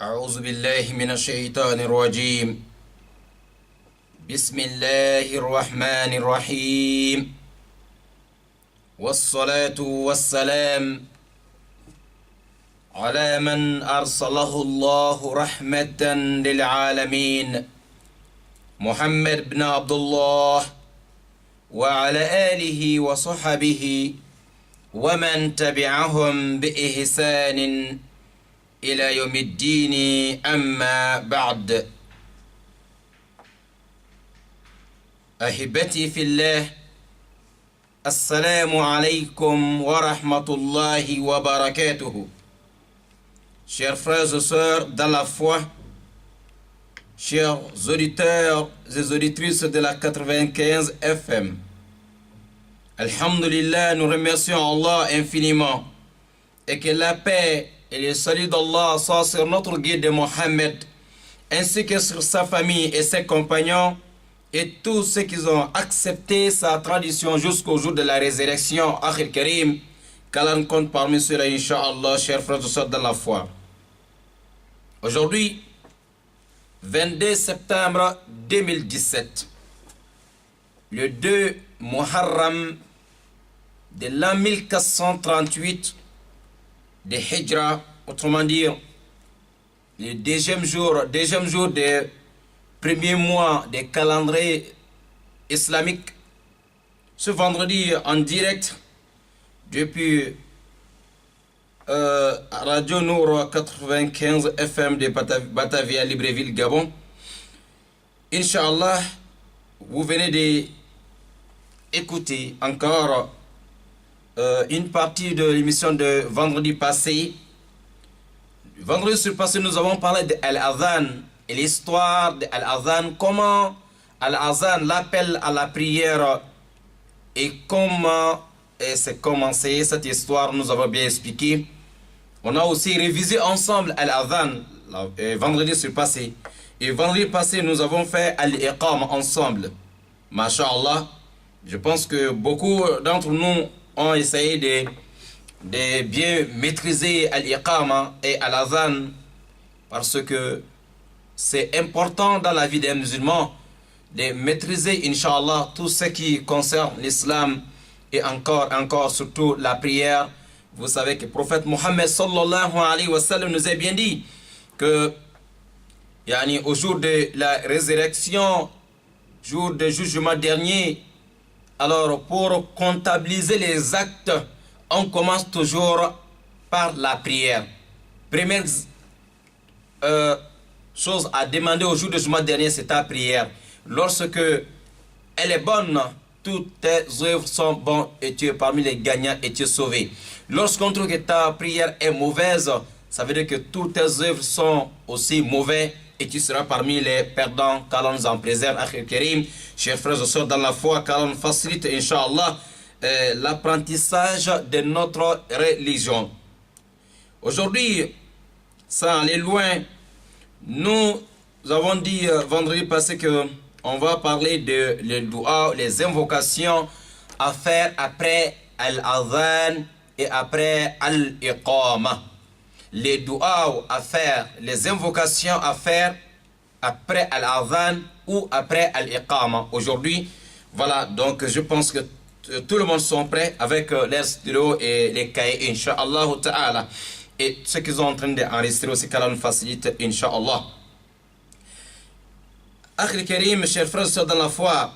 أعوذ بالله من الشيطان الرجيم. بسم الله الرحمن الرحيم. والصلاة والسلام على من أرسله الله رحمة للعالمين محمد بن عبد الله وعلى آله وصحبه ومن تبعهم بإحسان إلى يوم الدين. أما بعد، أحبتي في الله، السلام عليكم ورحمة الله وبركاته. Chers frères et sœurs dans la foi, chers auditeurs et auditrices de la 95 FM, Alhamdulillah, nous remercions Allah infiniment et que la paix et le salut d'Allah soient sur notre guide Mohammed ainsi que sur sa famille et ses compagnons et tous ceux qui ont accepté sa tradition jusqu'au jour de la résurrection. Akhir Karim, qu'Allah compte parmi ceux-là, Inch'Allah, chers frères et sœurs dans la foi. Aujourd'hui, 22 septembre 2017, le 2 Muharram de l'an 1438 de Hijra, autrement dire le deuxième jour du premier mois des calendriers islamiques, ce vendredi en direct depuis Radio Nour 95 FM de Batavia, Libreville, Gabon. Inch'Allah, vous venez d'écouter encore une partie de l'émission de vendredi passé. Vendredi surpassé, nous avons parlé de Al-Adhan et l'histoire de Al-Adhan, comment Al-Adhan, l'appel à la prière, et comment c'est commencé. Cette histoire, nous avons bien expliqué. On a aussi révisé ensemble Al-Adhan vendredi surpassé. Et vendredi passé, nous avons fait Al-Iqam ensemble. Masha'Allah, je pense que beaucoup d'entre nous ont essayé de bien maîtriser Al-Iqama et Al-Adhan, parce que c'est important dans la vie des musulmans de maîtriser, Inch'Allah, tout ce qui concerne l'islam et encore surtout la prière. Vous savez que le prophète Mohammed sallallahu alayhi wa sallam nous a bien dit que au jour de la résurrection, jour de jugement dernier, alors pour comptabiliser les actes, on commence toujours par la prière. Première chose à demander au jour de jugement dernier, c'est ta prière. Lorsque elle est bonne, toutes tes œuvres sont bonnes et tu es parmi les gagnants et tu es sauvé. Lorsqu'on trouve que ta prière est mauvaise, ça veut dire que toutes tes œuvres sont aussi mauvaises et tu seras parmi les perdants. Qu'Allah nous en préserve. Akhir Karim, chers frères et sœurs dans la foi, qu'Allah nous facilite, Inch'Allah, l'apprentissage de notre religion. Aujourd'hui, sans aller loin, nous avons dit vendredi passé que on va parler de les doua, les invocations à faire après Al-Adhan et après Al-Iqama. Les doua à faire, les invocations à faire après Al-Adhan ou après Al-Iqama. Aujourd'hui, voilà, donc je pense que tout le monde sont prêts avec les stylos et les cahiers, Inch'Allah ta'ala. Et ceux qui sont en train d'enregistrer aussi, qu'Allah nous facilite, Inch'Allah. Akhil Karim, chers frères et sœurs dans la foi,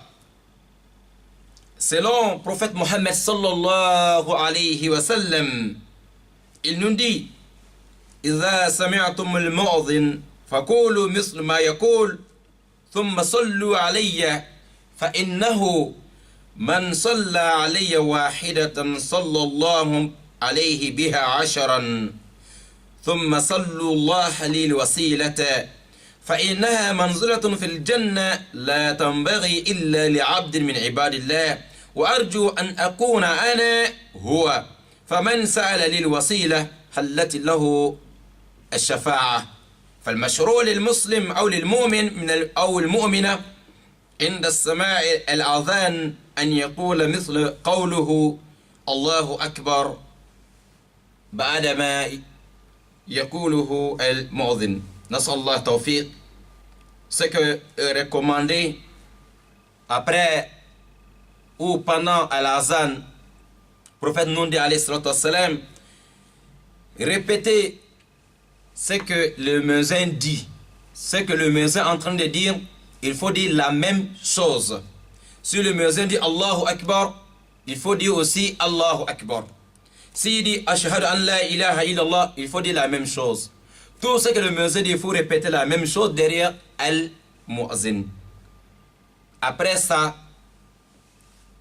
selon le prophète Mohammed sallallahu alayhi wa sallam, il nous dit: إذا سمعتم المؤذن فقولوا مثل ما يقول ثم صلوا علي فإنه من صلى علي واحدة صلى الله عليه بها عشرا ثم صلوا الله لي الوسيلة فإنها منزلة في الجنة لا تنبغي إلا لعبد من عباد الله وأرجو أن أكون أنا هو فمن سأل لي الوسيلة حلت له الشفاعة. فالمشروع للمسلم أو للمؤمن أو المؤمنة عند السماع الأذان أن يقول مثل قوله الله أكبر بعدما يقوله المؤذن. Nas'Allah tawfiq. Ce que recommandé après ou pendant Al-Azan, prophète nous dit alayhi salatu wassalam, répétez ce que le muezzin dit. Ce que le muezzin est en train de dire, il faut dire la même chose. Si le muezzin dit Allahu Akbar, il faut dire aussi Allahu Akbar. S'il dit Ashhadu an la ilaha illallah, il faut dire la même chose. Tout ce que le muezzin dit, il faut répéter la même chose derrière Al-Mu'azzin. Après ça,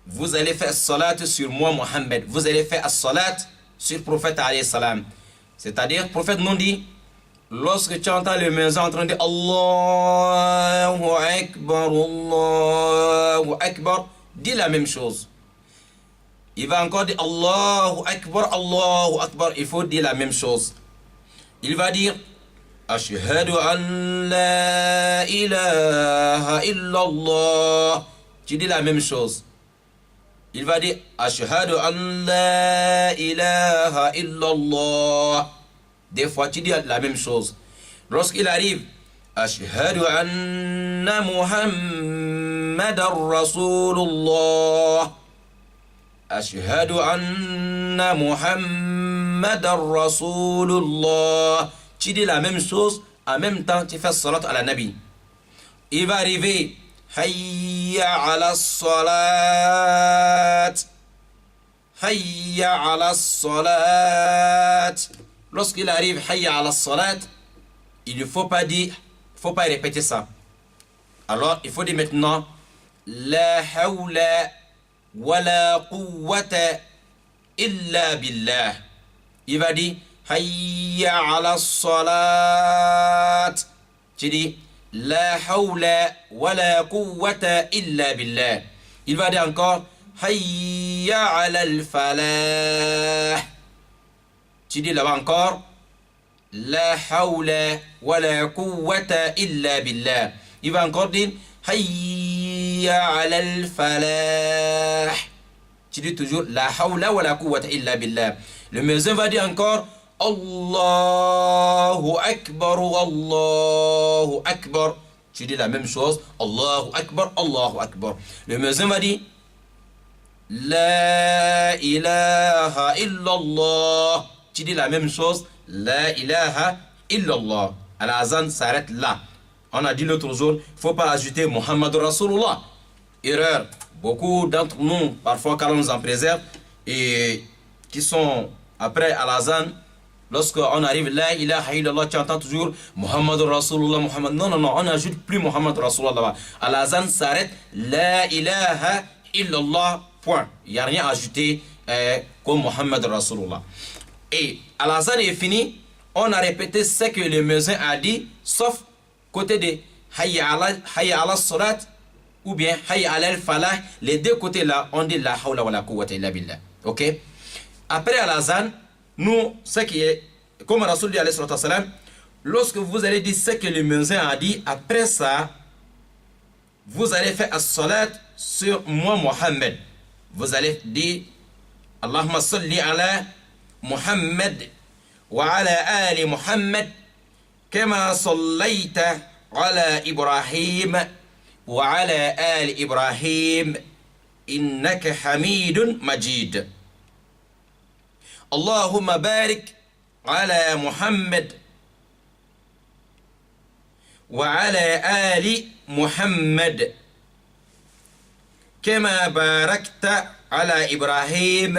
vous allez faire salat sur moi Mohammed. Vous allez faire salat sur le prophète alayhi salam. C'est-à-dire, le prophète nous dit, lorsque tu entends le muezzin en train de dire Allahu Akbar, dis la même chose. Il va encore dire Allahu Akbar. Il faut dire la même chose. Il va dire Ashhadu an la ilaha illallah. Tu dis la même chose. Il va dire Ashhadu an la ilaha illallah. Des fois tu dis la même chose. Lorsqu'il arrive Ashhadu anna Muhammadar Rasulullah. Ashhadu anna Muhammadar Rasulullah. Tu dis la même chose, en même temps tu fais salat à la Nabi. Il va arriver Hayya ala salat. Hayya ala salat. Lorsqu'il arrive Hayya ala salat, il ne faut pas dire, il ne faut pas répéter ça. Alors il faut dire maintenant La hawla wa la quwwata illa billah. Il va dire Hayya ala salat. Tu dis La hawla wa la quwwata illa billah. Il va dire encore Hayya ala al-falah. Tu dis là-bas encore La hawla wa la quwwata illa billah. Il va encore dire Hayya ala al-falah. Tu dis toujours La hawla wa la quwwata illa billah. Le muezzin va dire encore Allahu Akbar, Allahu Akbar. Tu dis la même chose Allahu Akbar, Allahu Akbar. Le muezzin va dire La ilaha illallah. Tu dis la même chose La ilaha illallah. Al-Azan s'arrête là. On a dit l'autre jour, il ne faut pas ajouter Muhammad Rasulullah. Erreur. Beaucoup d'entre nous, parfois quand on nous en préserve, et qui sont après Al-Azan, lorsqu'on arrive La ilaha illallah, tu entends toujours Muhammad Rasulullah, Muhammad. Non, on n'ajoute plus Muhammad Rasulullah. Al-Azan s'arrête La ilaha illallah, point. Il n'y a rien à ajouter comme Muhammad Rasulullah. Et Al-Azan est fini, on a répété ce que le muezzin a dit, sauf côté de Hayya ala salat ou bien Hayya ala al-falah. Les deux côtés là, on dit La hawla wa la quwwata illa billah. Ok? Après Al-Azan, nous, ce qui est, comme Rasul dit alayhi salatu wassalam, lorsque vous allez dire ce que le muezzin a dit, après ça, vous allez faire as-salat sur moi Mohammed. Vous allez dire Allahumma salli ala Muhammad wa ala ali Muhammad kama sallaita ala Ibrahim wa ala ali Ibrahim innaka Hamidun Majid. Allahumma barik ala Muhammad wa ala ali Muhammad kama barakta ala Ibrahim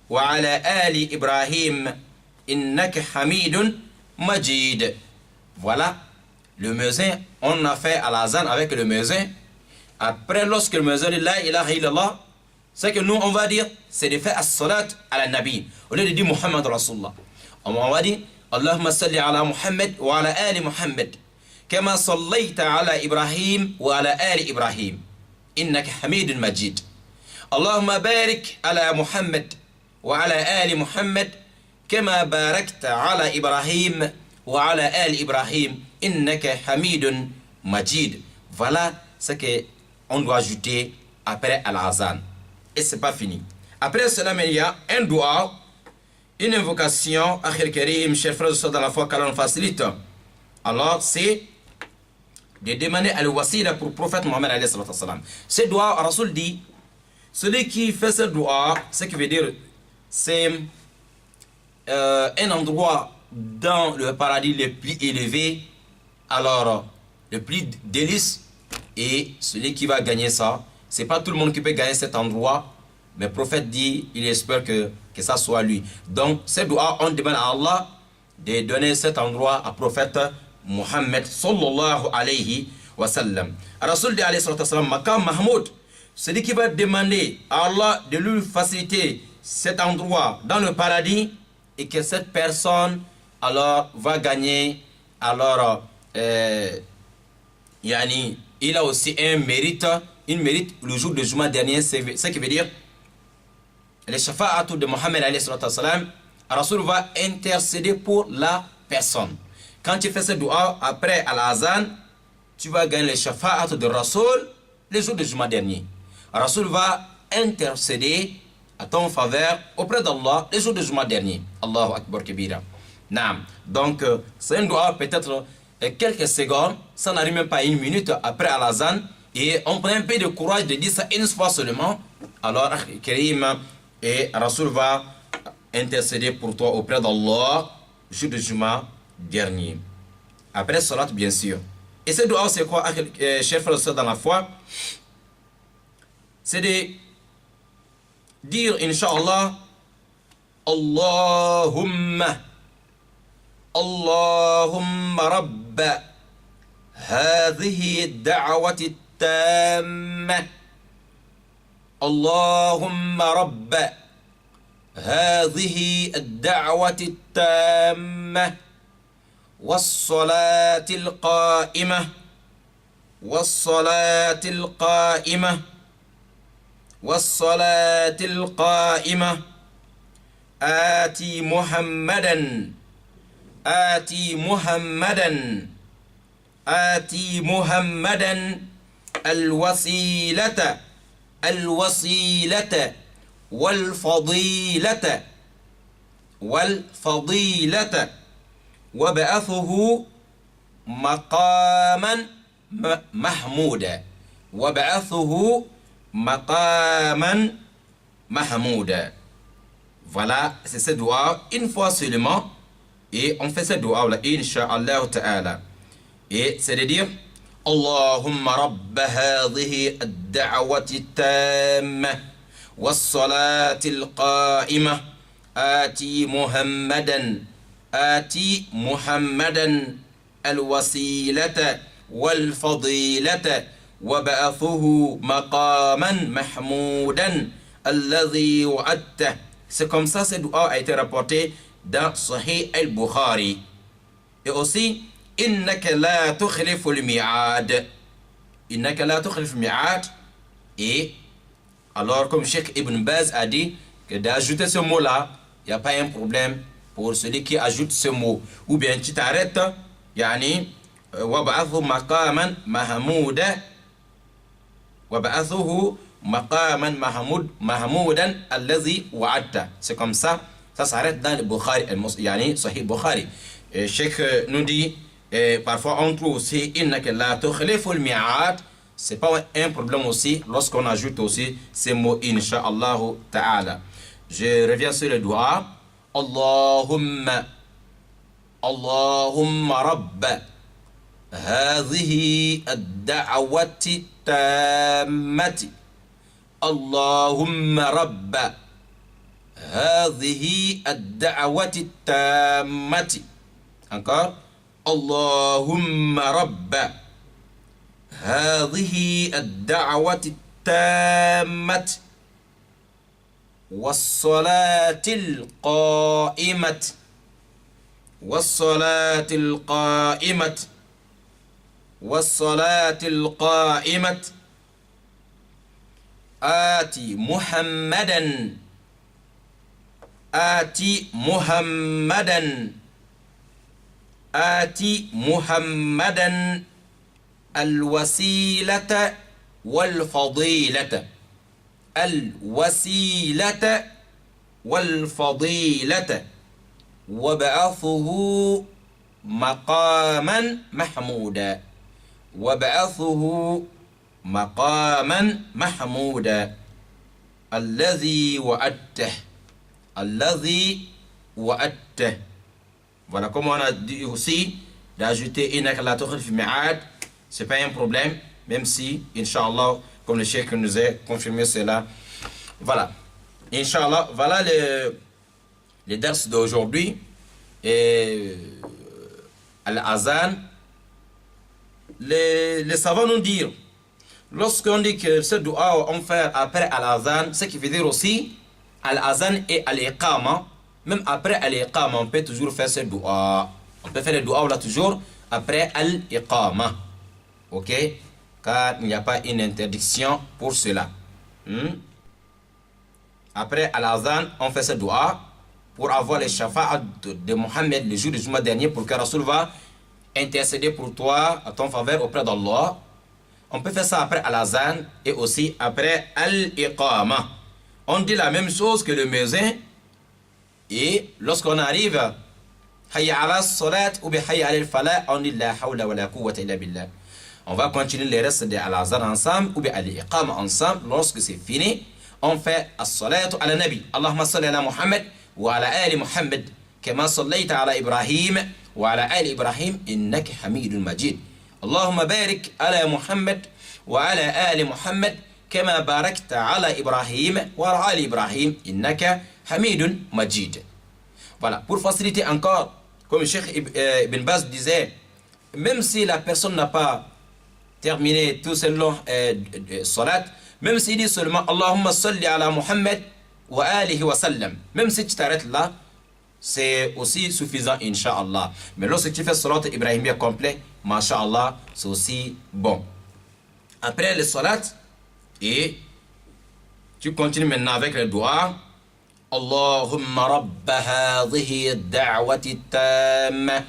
wa ala ali Ibrahim innaka Hamidun Majid. Voilà le muezzin. On a fait Al-Azan avec le muezzin. Après, lorsque le muezzin dit La ilaha illallah, ce que nous on va dire, c'est de faire as-salat à la Nabi. Au lieu de dire Muhammad Rasulullah, on va dire Allahumma salli ala Muhammad wa ala ali Muhammad kama sallaita ala Ibrahim wa ala ali Ibrahim innaka Hamidun Majid. Allahumma barik ala Muhammad wa ala ali Muhammad kama barakta ala Ibrahim wa ala ali Ibrahim innaka Hamidun Majid. Voilà ce qu'on doit ajouter après Al-Azan. Et c'est pas fini. Après cela, il y a un dua, une invocation, Akhir Karim, chers frères dans la foi, qu'Allah nous facilite. alors c'est de demander al-wasila pour le prophète Mohammed alayhi salatu wassalam. Ce doigt, Rasoul dit, celui qui fait ce doigt, ce qui veut dire, c'est un endroit dans le paradis le plus élevé, alors le plus délice, et celui qui va gagner ça, c'est pas tout le monde qui peut gagner cet endroit, mais le prophète dit, il espère que ça soit lui. Donc, ce doigt, on demande à Allah de donner cet endroit à prophète Muhammad sallallahu alayhi wa sallam. Rasul dit alayhi salatu wa sallam, Maqam Mahmoud, celui qui va demander à Allah de lui faciliter cet endroit dans le paradis et que cette personne alors va gagner, alors yani, il a aussi un mérite, il mérite le jour de Juma dernier, c'est ce qui veut dire le shafa'atu de Muhammad alayhi salatu wa sallam, Rasul va intercéder pour la personne. Quand tu fais ce dua après Al-Azan, tu vas gagner le shafa'at de Rasoul le jour de Juma dernier. Rasoul va intercéder à ton faveur auprès d'Allah le jour de Juma dernier. Allahu Akbar Kabira. Naam. Donc, c'est un dua peut-être quelques secondes, ça n'arrive même pas une minute après Al-Azan. Et on prend un peu de courage de dire ça une fois seulement. Alors, Karim et Rasoul va intercéder pour toi auprès d'Allah le jour de Juma dernier. Après salat, bien sûr. Et ce doigt, c'est quoi, chers frères et sœurs dans la foi? C'est de dire, Inch'Allah, Allahumma Rabba هذه الدعوة التامة اللهم رب هذه الدعوة التامة والصلاة القائمة والصلاة القائمة والصلاة القائمة آتي محمدا آتي محمدا آتي محمدا الوسيلة الوسيلة والفضيلة والفضيلة وبعثه مقاما محمودا وبعثه مقاما محمودا. Voilà, c'est ce doigt une fois seulement et on fait ce doigt là, Inch'Allah Ta'ala. Et c'est de dire اللهم رب هذه الدعوة التامة والصلاة القائمة آتي محمدا الوسيلة والفضيلة وبعثه مقاما محمودا الذي وعدته. C'est comme ça ce doigt a été rapporté dans Sahih al-Bukhari. Et aussi إنك لا تخلف الميعاد إنك لا تخلف الميعاد. Et alors comme Cheikh Ibn Baz a dit que d'ajouter ce mot là, il n'y a pas un problème pour celui qui ajoute ce mot. Ou bien tu t'arrêtes, yani وبعثه مقاما محمودا وبعثه مقاما محمودا الذي وعدته. C'est comme ça, ça s'arrête dans le Bukhari, yani Sahih Bukhari. Cheikh nous dit, et parfois on trouve aussi innaka la tukhliful mi'ad. C'est pas un problème aussi lorsqu'on ajoute aussi ces mots Inch'Allah Ta'ala. Je reviens sur le doigt. Allahumma Rabb هذه الدعوة التامة اللهم رب هذه الدعوة التامة. Encore اللهم رب هذه الدعوة التامة والصلاة القائمة والصلاة القائمة والصلاة القائمة آتي محمدا آتي محمدا آتي محمدا الوسيلة والفضيلة الوسيلة والفضيلة وبعثه مقاما محمودا وابعثه مقاما محمودا الذي وعدته الذي وعدته. Voilà comme on a dit aussi d'ajouter innaka la tukhlifu al-mi'ad, c'est pas un problème, même si Inch'Allah, comme le cheikh nous a confirmé cela. Voilà, Inch'Allah, voilà les dars d'aujourd'hui. Et Al-Azan, les savants nous disent, lorsqu'on dit que ce doua on fait après Al-Azan, ce qui veut dire aussi Al-Azan et Al-Iqama, même après Al-Iqama, on peut toujours faire ce doua. On peut faire le doua là toujours après Al-Iqama. Ok? Car il n'y a pas une interdiction pour cela. Après Al-Azan, on fait ce doua pour avoir les shafa'at de Mohammed le jour du Juma dernier, pour que Rasoul va intercéder pour toi à ton faveur auprès d'Allah. On peut faire ça après Al-Azan et aussi après Al-Iqama. On dit la même chose que le muezzin. Et lorsqu'on arrive Hayya ala salat ou bi Hayya ala al-falah, on dit la hawla wa la quwwata illa billah. On va continuer les restes de Al-Azan ensemble ou bien Al-Iqama ensemble. Lorsque c'est fini, on fait as-salatu ala nabi. Allahumma salli ala Muhammad wa ala ali Muhammad kama sallaita ala Ibrahim wa ala ali Ibrahim innaka Hamidun Majid. Allahumma barik ala Muhammad wa ala ali Muhammad kama barakta ala Ibrahim wa ala ali Ibrahim innaka Hamidun Majid. Voilà, pour faciliter encore, comme le Cheikh Ibn Baz disait, même si la personne n'a pas terminé tout ce long salat, même s'il dit seulement Allahumma salli ala Muhammad wa alihi wa sallam, même si tu t'arrêtes là, c'est aussi suffisant, Inch'Allah. Mais lorsque tu fais salat Ibrahimiyya complet, Masha'Allah, c'est aussi bon. Après le salat, et tu continues maintenant avec le doigt. اللهم رب هذه الدعوة التامة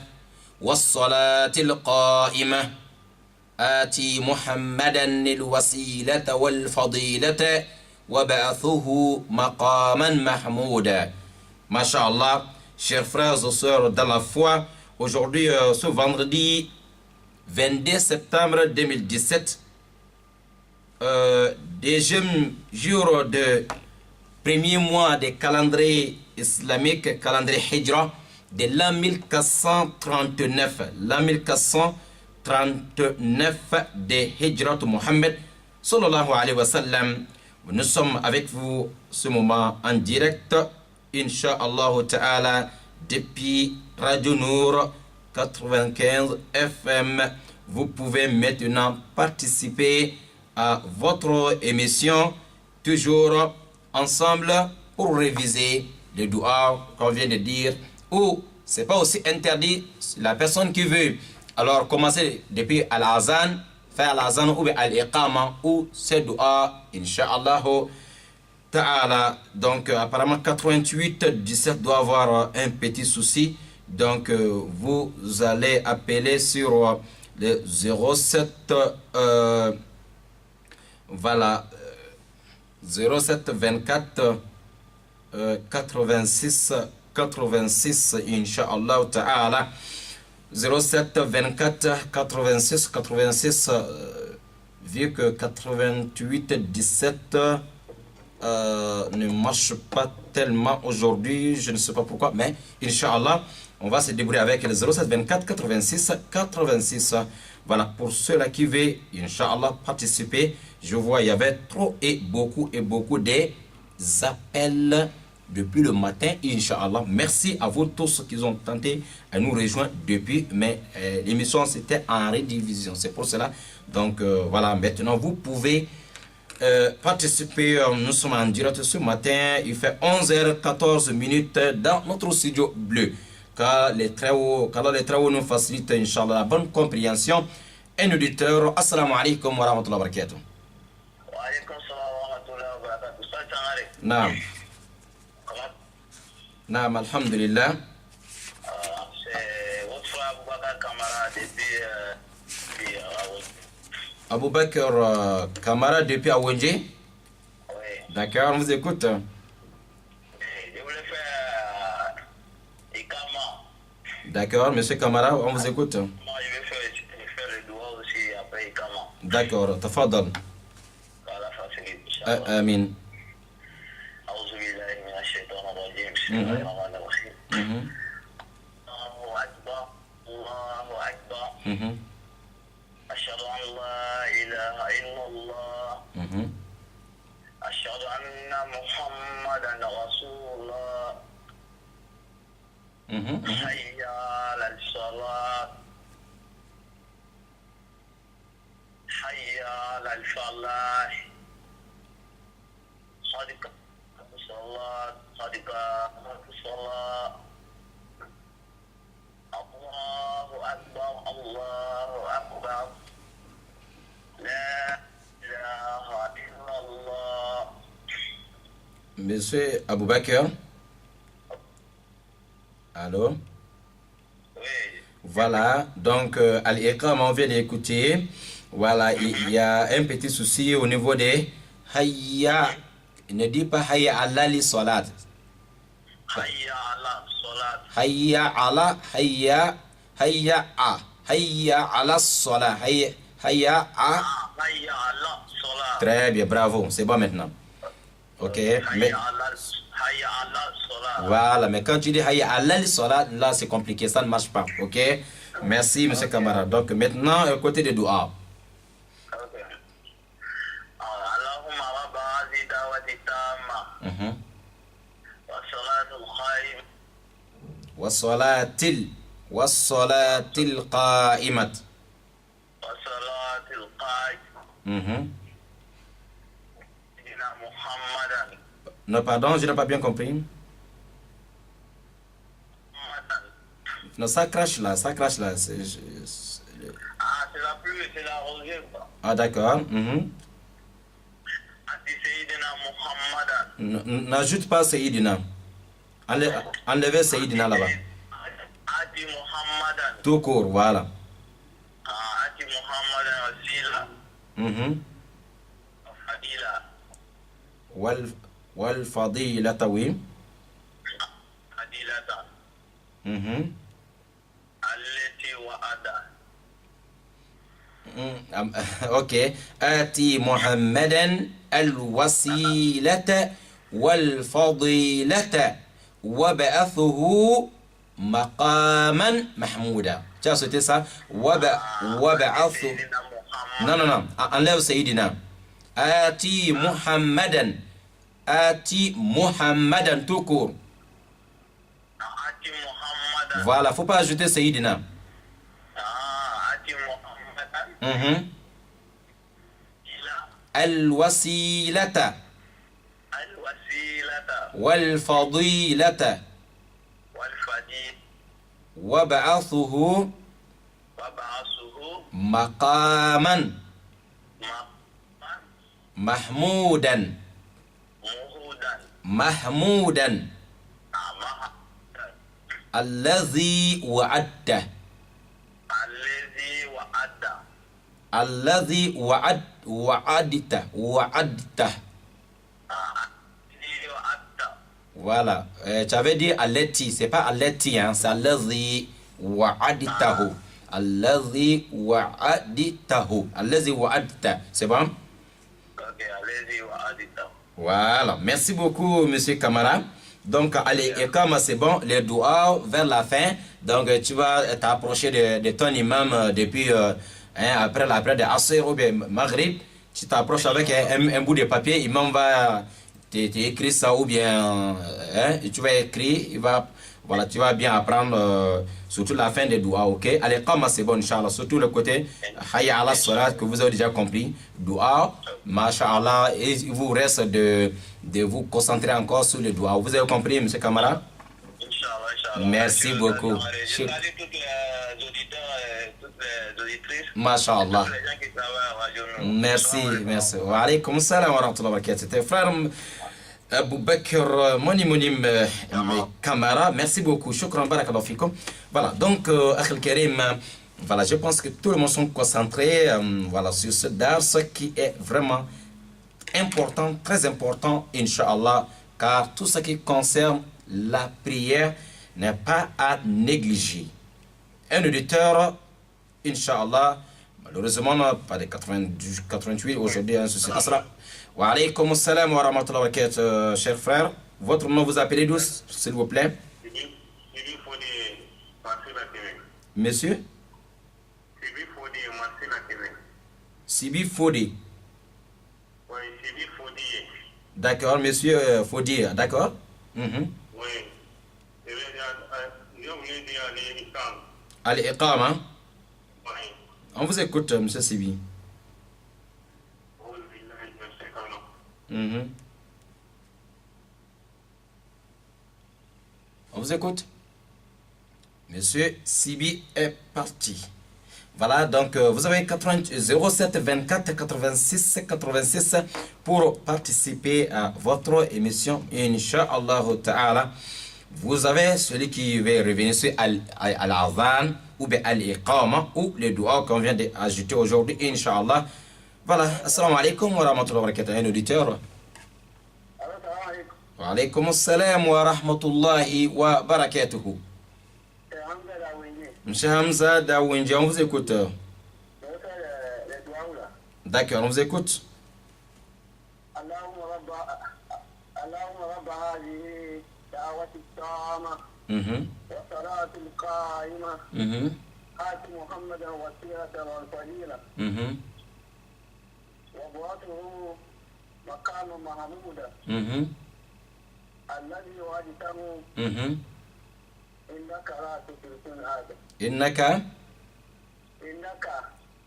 والصلاة القائمة آتي محمدا الوسيلة والفضيلة وبعثه مقاما محمودا. Masha'Allah, chers frères et sœurs dans la foi, aujourd'hui, ce vendredi 22 septembre 2017, deuxième jour de premier mois des calendrier islamique, calendrier Hijra, de l'an 1439. L'an 1439 de Hijra de Mohammed, sallallahu alayhi wa sallam. Nous sommes avec vous ce moment en direct, Inch'Allah ta'ala, depuis Radio Nour 95 FM. Vous pouvez maintenant participer à votre émission, toujours ensemble pour réviser le doua qu'on vient de dire, ou c'est pas aussi interdit la personne qui veut alors commencer depuis Al-Azan, faire Al-Azan ou Al-Iqama ou ce doua, Inch'Allah ta'ala. Donc apparemment 88-17 doit avoir un petit souci, donc vous allez appeler sur le 07 voilà 07 24 86 86 Inch'Allah ta'ala. 07 24 86 86 vu que 88 17 ne marche pas tellement aujourd'hui, je ne sais pas pourquoi, mais Inch'Allah on va se débrouiller avec le 07 24 86 86. Voilà, pour ceux-là qui veulent Inch'Allah participer. Je vois il y avait trop et beaucoup des appels depuis le matin, Inch'Allah. Merci à vous tous qui ont tenté à nous rejoindre depuis, mais l'émission c'était en rediffusion, c'est pour cela. Donc voilà, maintenant vous pouvez participer. Nous sommes en direct ce matin, il fait 11h14 dans notre studio bleu. Car les travaux nous facilitent, Inch'Allah, la bonne compréhension. Un auditeur, assalamu alaikum wa rahmatullahi wa barakatuh. Naam. Naam, alhamdulillah. C'est votre frère Aboubakar Kamara depuis Aboubakar Kamara depuis Awenje. Oui. D'accord, on vous écoute. Je voulais faire Ikama. D'accord, monsieur Kamara, on vous écoute. Moi, je vais faire le doigt aussi après comment. D'accord, tafadal. Voilà, facilite. Inch'Allah. Amin. أعوذ بالله من الشيطان الرجيم بسم الله الرحمن الرحيم الله أكبر الله أكبر أشهد أن لا إله إلا الله أشهد أن محمدا رسول الله حي على الصلاة حي على الفلاح صدق الصلاة صدق الصلاة الله أكبر الله أكبر لا إله إلا الله. Monsieur Aboubakar. Allô? Oui. Voilà, donc Al-Iqam, on vient d'écouter. Voilà, il y a un petit souci au niveau des Hayya. Il ne dit pas Hayya ala li salat. Hayya ala salat. Hayya ala, hayya ala salat. Hayya a. Hayya ala salat. Très bien, bravo, c'est bon maintenant. Ok, mais. Hayya ala salat. Voilà, mais quand tu dis Hayya ala li salat, là c'est compliqué, ça ne marche pas. Ok, merci, monsieur Kamara. Donc maintenant, côté de Dua. Allahumma rabba hadhihi da'wati tamma. Wa salatul qaim. Wassalatil qa'imat. Wa salatul qaim. Sayyidina Muhammadan. Non, pardon, je n'ai pas bien compris. Non, ça crache là. Ah, c'est la pluie, c'est la rosée, quoi. Ah, d'accord. Ati Sayyidina Muhammadan. N'ajoute pas Sayyidina. Enlevez Sayyidina là-bas. Ati Muhammadan. Tout court, voilà. Ati Muhammadan wasila. Fadila. Wal fadilata, oui. Fadilata. Allati wa'ada. Ok. Ati Muhammadan al-wasilata wal fadilata wab'athuhu maqaman mahmouda. Tu as sauté ça? Wab'athu. Non. Enlève Sayyidina. Ati Muhammadan. Ati Muhammadan tout court. Ati Muhammadan. Voilà, faut pas ajouter Sayyidina. Ati Muhammadan. Al-wasilata. Al-wasilata. Wal fadilata. Wal-fadil. Wab'athuhu Wab'asuhu. maqaman mahmoudan. Muhudan. Mahmoudan. Mahadan. Alladhi wa'adta. Allazi wa'ada. Alladhi wa'adta. Allazi wa'ada. Voilà. Tu avais dit Allati, c'est pas Allati, hein, c'est Alladhi wa'adtahu. Alladhi wa'adtahu. Alladhi wa'adta. C'est bon? Ok, allazi wa'adita. Voilà. Merci beaucoup, monsieur Kamara. Donc, allez, et comme c'est bon, les doigts vers la fin. Donc, tu vas t'approcher de ton imam depuis après la prière de Asr ou bien Maghrib. Tu t'approches avec un bout de papier. Imam va t'écrire ça ou bien et tu vas écrire. Il va, voilà, tu vas bien apprendre surtout la fin des doigts, ok? Allez, comme c'est bon, Inch'Allah. Surtout le côté Hayya ala salat que vous avez déjà compris. Doua, Masha'Allah. Et il vous reste de vous concentrer encore sur le doigt. Vous avez compris, monsieur Kamara? Inch'Allah. Merci beaucoup. Je salue toutes les auditeurs et toutes les auditrices. Masha'Allah. Tous les gens qui travaillent à Radio Nour. Merci. Wa alaykum salam wa rahmatullahi wa barakatuh. C'était frère Aboubakar Monimunim Kamara. Merci beaucoup. Shukran barakallahu fikum. Voilà, donc, Akhil Karim, voilà, je pense que tout le monde sont concentrés voilà, sur ce dars qui est vraiment important, très important, Inch'Allah, car tout ce qui concerne la prière n'est pas à négliger. un auditeur, Inch'Allah. Malheureusement, pas de 88 aujourd'hui. Wa alaykum assalam wa rahmatullahi wa barakatuh, cher frère. Votre nom, vous appelez d'où, s'il vous plaît? Monsieur? Sibi Fodi. Oui, Sibi Fodi. D'accord, monsieur Fodi, d'accord. Oui. Al-Iqama. Oui. On vous écoute, monsieur Sibi. On vous écoute. Monsieur Sibi est parti. Voilà, donc vous avez 07 24 86 86 pour participer à votre émission. Inch'Allah ta'ala. Vous avez celui qui veut revenir sur Al-Azan ou bien Al-Iqama ou les doigts qu'on vient d'ajouter aujourd'hui. Inch'Allah. Voilà, assalamu alaikum wa rahmatullahi wa barakatuh. Un auditeur. Wa alaikum assalam wa rahmatullahi wa barakatuh. Monsieur Hamza Daouindji, on vous écoute. D'accord, on vous écoute.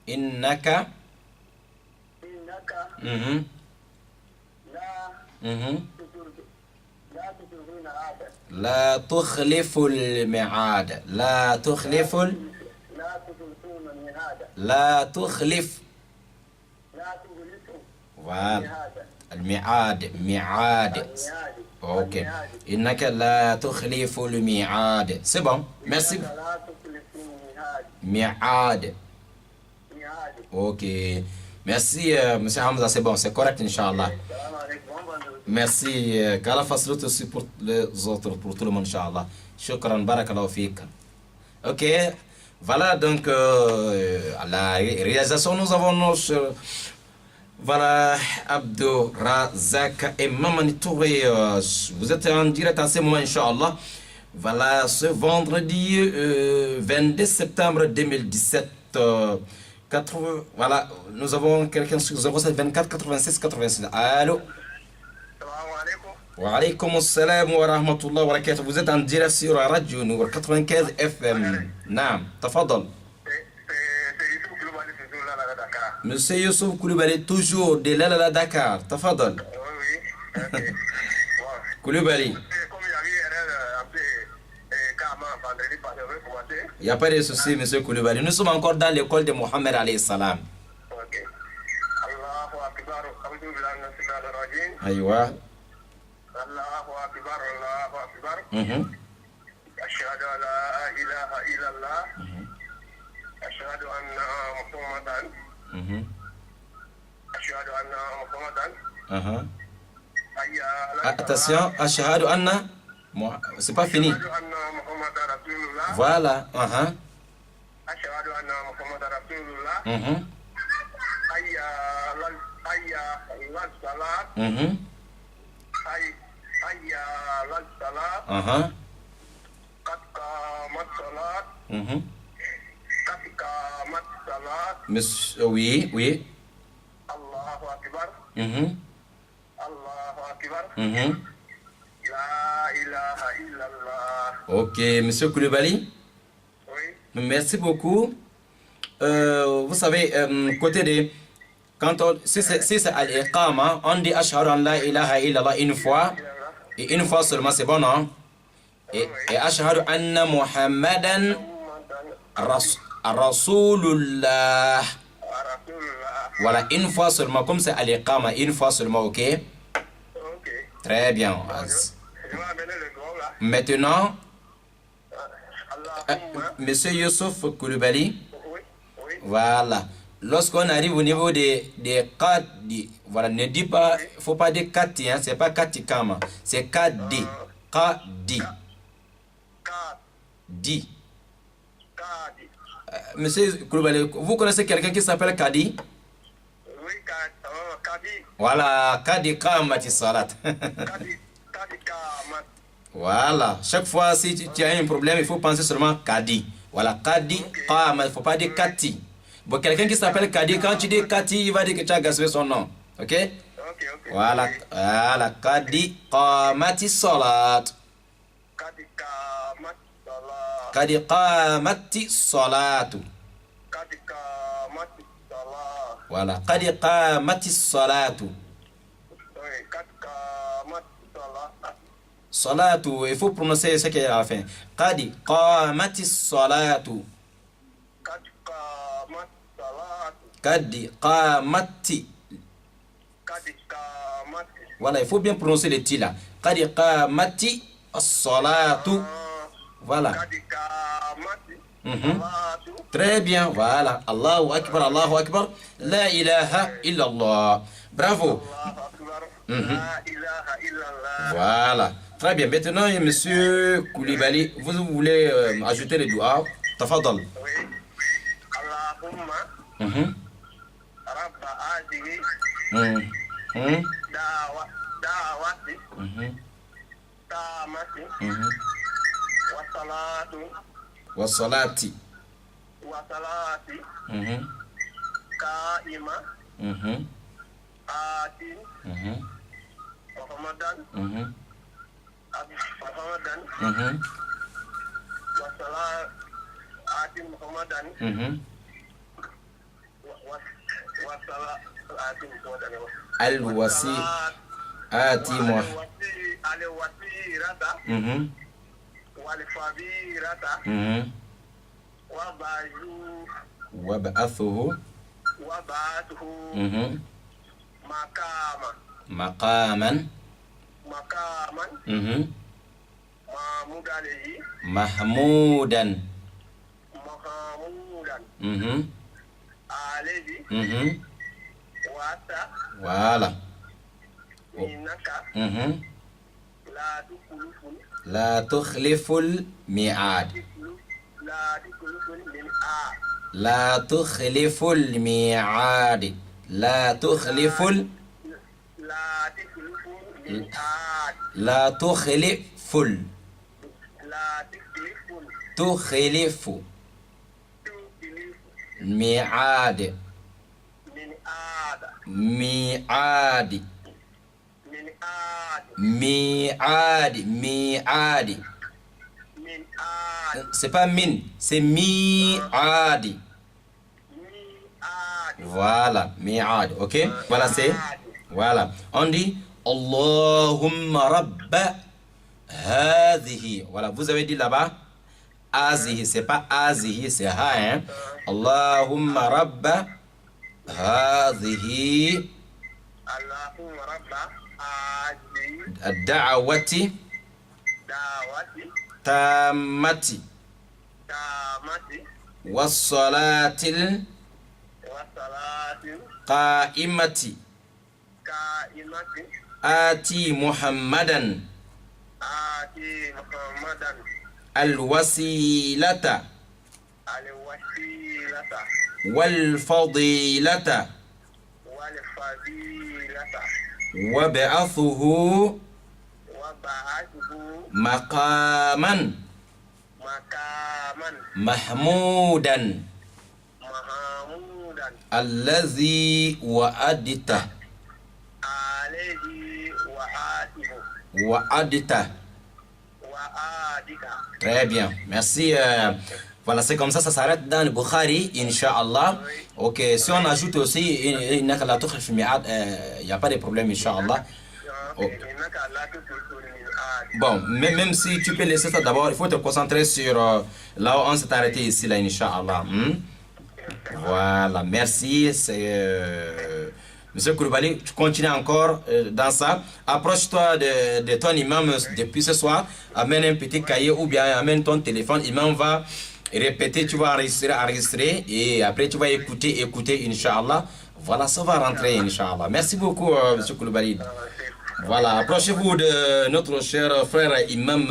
إنك لا تخلف الميعاد لا تخلف الميعاد ميعاد. Ok. Innaka la tukhlifu le mi'ad. C'est bon. Merci. Mi'ad. Ok. Merci, monsieur Hamza. C'est bon. C'est correct, Inch'Allah. Merci. Qu'Allah fasse l'autre aussi pour les autres, pour tout le monde, Inch'Allah. Shukran. Barakallahu fik. Ok. Voilà, donc, à la réalisation, nous avons nos... Voilà, Abdou Razak et Mamani Touré, vous êtes en direct à ce moment, Inch'Allah. Voilà, ce vendredi 22 septembre 2017, voilà, nous avons quelqu'un sur 07 24 86 86. Allô? Wa alaykum assalam wa rahmatullahi wa barakatuh. Vous êtes en direct sur la radio Nour 95 FM. Naam, tafadal. Monsieur Youssouf Koulibaly, toujours de l'Ala Dakar. Tafadal. Oui, ok. Koulibaly. Il n'y a pas de souci, monsieur Koulibaly. Nous sommes encore dans l'école de Mohammed alayhi salam. Ok. Allahu Akbar. Aïwa. Allahu Akbar. Allahu Akbar. Ashhadu an la ilaha illallah. Ashhadu anna Muhammadan. أشهد أن محمدا Attention, ashhadu anna. C'est pas fini. Voilà. أشهد أن محمدا رسول الله. حي على الصلاة. حي على الصلاة. قد قامت الصلاة. قد قامت الصلاة. Oui, oui. Allahu Akbar. Allahu Akbar. La ilaha illallah. Ok, monsieur Koulibaly. Oui. Merci beaucoup. Vous savez, côté de... Quand on... Si c'est al-iqama, on dit ashhadu an la ilaha illallah une fois. Et une fois seulement, c'est bon, non? Et ashhadu anna Muhammadan Rasulullah. Voilà, une fois seulement, comme c'est al-iqama, une fois seulement, ok? Ok. Très bien. Maintenant, monsieur Youssouf Koulibaly, voilà. Lorsqu'on arrive au niveau des cas, voilà, ne dis pas, il ne faut pas dire kati, hein, c'est pas katikama, c'est kadi. Kadi. Di. Monsieur Koulibaly, vous connaissez quelqu'un qui s'appelle Kadi? Oui, Kadi. Voilà, Kadi Qamati Salat. Kadi Kamat. Voilà, chaque fois si tu as un problème, il faut penser seulement Kadi. Voilà, Kadi Qamat, il ne faut pas dire Kati. Bon, quelqu'un qui s'appelle Kadi, quand tu dis Kati, il va dire que tu as gaspillé son nom. Ok? Ok. Voilà, voilà, Kadi Qamati Salat. Kadi Kamat Salah. Kadi Qamati Salatu. Kadi Kamat Salah. Voilà, Kadi Qamati Salatu. Oui, Kadi Kamat Salah. Salatu, il faut prononcer ce qui est à la fin. Kadi Qamati Salatu. Kadi Kamat Salah. Kadi Qamati. Kadi Kamat. Voilà, il faut bien prononcer les ti là. Kadi Qamati Salatu. Voilà. Kadi Kamat Mhm. Salatu. Très bien, voilà. Allahu Akbar, Allahu Akbar. La ilaha illallah. Bravo. Allahu Akbar. Mhm. La ilaha illallah. Voilà. Très bien. Maintenant, monsieur Koulibaly, vous voulez ajouter les doigts. Tafadal. Oui. Allahumma Mhm. Rabba Adihi Mhm. Mhm. Dawati Mhm. Tamati Mhm. Wasalatu Wassalati. Wasalati Mhm. Kaima Mhm. Ati Mhm. Muhammadan Mhm. Muhammadan Mhm. Wasalati Muhammadan Mhm. Wasalati Muhammadan Al-wasi ati muh. Al-wasirata Mhm. Wal-fabirata Mhm. Wab'athuhu. Wabatuhu Mhm. Makaman Maqaman. Mhm. Mahmud alayhi Mahmudan. Mahamudan Mhm. alayhi Mhm. Wata Voilà. Minaka Mhm. La dukulufun La tukhliful mi'ad. La dukulufun min a La tukhliful mi'ad. La tukhliful. La dukulufun min a La tukhliful. La dukulufun Tukhlifu. Tukilifu Mi'ad. min ada Mi'ad. Min ad Mi'ad. Mi'ad. Min ad C'est pas min, c'est mi'ad. Mi ad Voilà, mi'ad, ok? Voilà, c'est. Voilà. On dit Allahumma rabba hadhihi. Voilà, vous avez dit là-bas azihi, c'est pas azihi, c'est ha, hein? Allahumma rabba hadhihi Allahumma rabba azi ad-da'wati dawati tammati tamati was-salatil wasalatin qa'imati kaimati ati Muhammadan ati Muhammadan al-wasilata al-wasilata wal-fadilata wal-fadilata wab'athuhu wa ba'athuhu maqaman makaman mahmudan mahamudan alladhi wa'adta alayhi wa atihu wa'adta. wa adika. Très bien, merci. Voilà, c'est comme ça s'arrête dans le Bukhari, Inch'Allah. Ok, si on ajoute aussi, il n'y a pas de problème, Inch'Allah. Oh. Innaka la tusiru min ad. Bon, même si tu peux laisser ça d'abord, il faut te concentrer sur là où on s'est arrêté ici, là, Inch'Allah. Voilà, merci. Monsieur Koulibaly, tu continues encore dans ça. Approche-toi de ton imam depuis ce soir. Amène un petit cahier ou bien amène ton téléphone. Imam va répéter, tu vas enregistrer et après tu vas écouter, Inch'Allah. Voilà, ça va rentrer, Inch'Allah. Merci beaucoup, Monsieur Koulibaly. Voilà, approchez-vous de notre cher frère Imam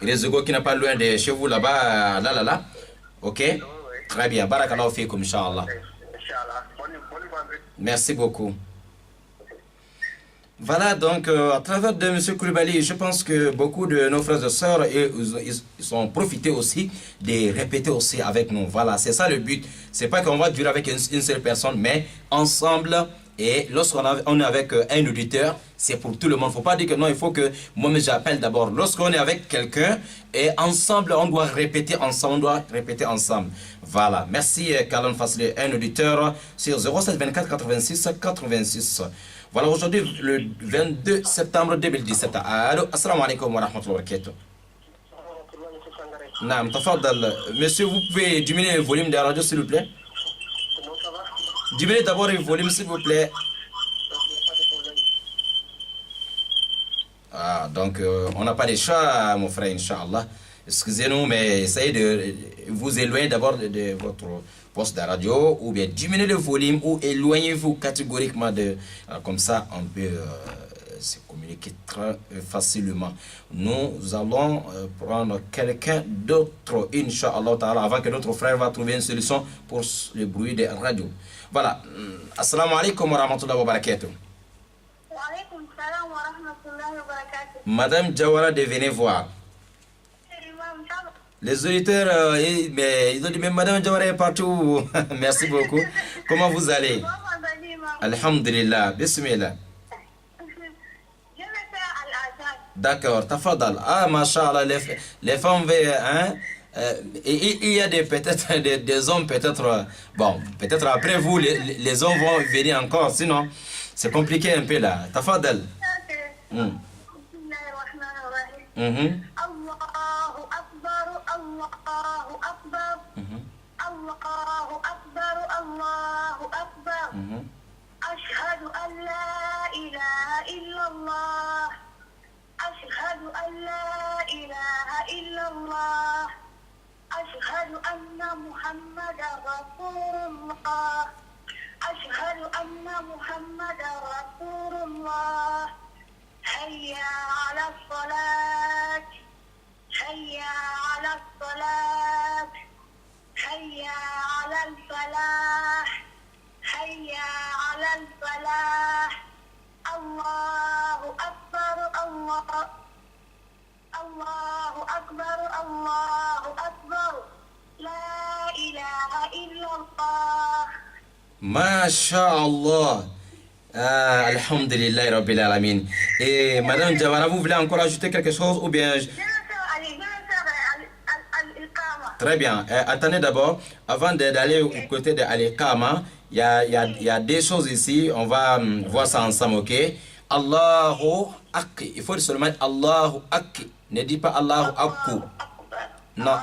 Rezego qui n'est pas loin de chez vous là-bas. Là. Ok? Très bien. Barakallahu fikum, Inch'Allah. Inch'Allah. Bonne vendredi. Merci beaucoup. Voilà, donc, à travers de M. Koulibaly, je pense que beaucoup de nos frères et sœurs, ils ont profité aussi de répéter aussi avec nous. Voilà, c'est ça le but. C'est pas qu'on va durer avec une seule personne, mais ensemble. Et lorsqu'on est avec un auditeur, c'est pour tout le monde. Il ne faut pas dire que non, il faut que moi-même j'appelle d'abord. Lorsqu'on est avec quelqu'un, et ensemble, on doit répéter ensemble, Voilà. Merci, Kalon Fasli, un auditeur sur 07 24 86 86. Voilà, aujourd'hui, le 22 septembre 2017. Allô, assalamu alaikum wa rahmatullahi wa barakatuh. Naam, tafadal. Monsieur, vous pouvez diminuer le volume de la radio, s'il vous plaît? Diminuez d'abord le volume, s'il vous plaît. Ah, donc, on n'a pas de chat, mon frère, Inch'Allah. Excusez-nous, mais essayez de vous éloigner d'abord de votre poste de radio, ou bien diminuer le volume, ou éloignez-vous catégoriquement de... comme ça, on peut se communiquer très facilement. Nous allons prendre quelqu'un d'autre, Inch'Allah, avant que notre frère va trouver une solution pour le bruit des radios. Voilà. Assalamu alaikum wa rahmatullahi wa barakatuh. Wa alaikum salam wa rahmatullahi wa barakatuh. Madame Jawara, venez voir. Les auditeurs, ils ont dit, mais Madame Jawara est partout. Merci beaucoup. Comment vous allez? Alhamdulillah. Bismillah. Je vais faire Al-Azhar. D'accord. Tafadal. Ah, mashallah, les femmes, hein? Il y a peut-être des hommes, peut-être, bon, peut-être après vous, les hommes vont venir encore, sinon, c'est compliqué un peu là. Tafadal. Allahu Akbar, Allahu Akbar. Allahu Akbar, Allahu Akbar. Ashhadu an la ilaha illallah. Ashhadu an la ilaha illallah. أشهد أن محمدا رسول الله أشهد أن محمدا رسول الله هيا على الصلاة هيا على الصلاة هيا على الفلاح هيا على الفلاح الله أكبر الله أكبر الله أكبر لا إله إلا الله. Masha'Allah. Alhamdulillah Rabbil Alamin. Et Madame Jawara, vous voulez encore ajouter quelque chose ou bien... Très bien. Attendez d'abord, avant d'aller au côté de Al-Iqama, il y a des choses ici, on va voir ça ensemble, ok? Allahu Akki. Il faut seulement Allahu Akki. Ne dis pas Allahu Akku. Non,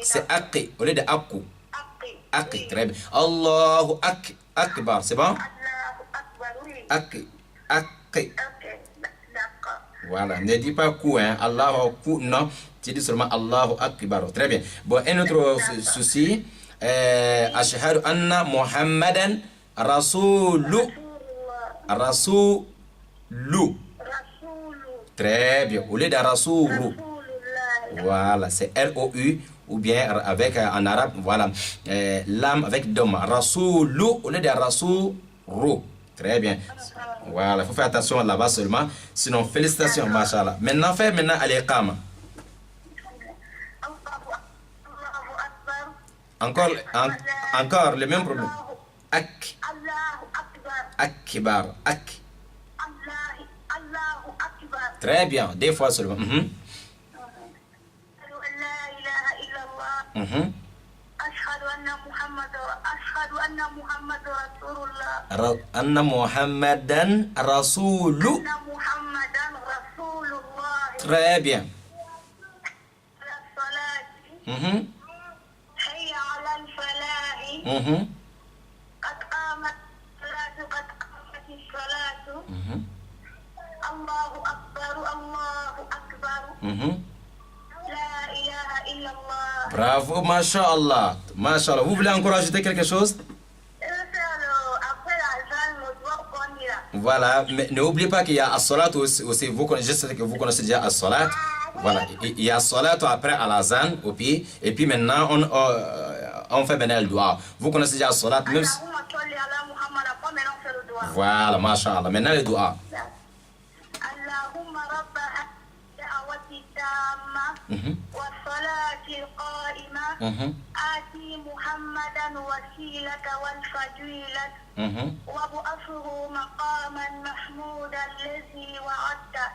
c'est Akki au lieu de Akku. Akki, très bien. Allahu Akbar, c'est bon? Akki, Akki. Voilà, ne dis pas Kou, hein. Allahu Akku, non. Tu dis seulement Allahu Akbar. Très bien. Bon, un autre souci. Ashhadu anna Muhammadan Rasulu. Rasulu. Très bien. Au lieu de Rasoulu. Voilà, c'est R-O-U ou bien avec en arabe, voilà, l'âme avec dom. Rasoulu au lieu de Rasoulu. Très bien. Voilà, il faut faire attention là-bas seulement. Sinon, félicitations, machallah. Maintenant, Al-Iqama. Encore le même problème. Akbar. Très bien, des fois seulement. Anna Muhammadan Rasulu. Très bien. Allahu Akbar, Allahu Akbar. La ilaha illallah. Bravo, Masha'Allah. Masha'Allah. Vous voulez encore ajouter quelque chose? Après l'azan, nous devons prendre. Voilà, mais n'oubliez pas qu'il y a as-salat aussi. Je sais que vous connaissez déjà as-salat. Voilà, il y a as-salat après l'azan, et puis maintenant on fait maintenant le doigt. Vous connaissez déjà la salat, même si... Allahumma salli ala Muhammad. Après, maintenant, on fait le doigt. Voilà, mashallah. Maintenant le doigt. اللهم رب الدعوة التامة والصلاة القائمة آتي محمدا وسيلة والفضيلة وابعثه مقاما محمودا الذي وعدته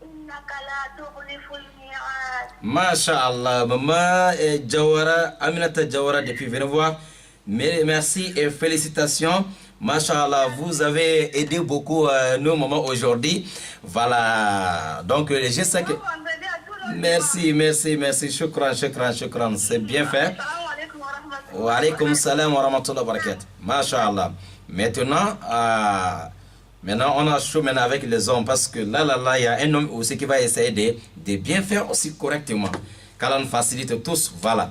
إنك لا تخلف الميعاد. Masha'Allah, maman Jawara, Aminata Jawara depuis Venevois. Merci et félicitations. Masha'Allah, vous avez aidé beaucoup nos mamans aujourd'hui. Voilà. Donc, je sais que... Merci. Shukran. C'est bien fait. Wa alaykum salam wa rahmatullahi wa barakatuh. Masha'Allah. Maintenant, on a chaud maintenant avec les hommes parce que là, il y a un homme aussi qui va essayer de bien faire aussi correctement. Car on facilite tous, voilà.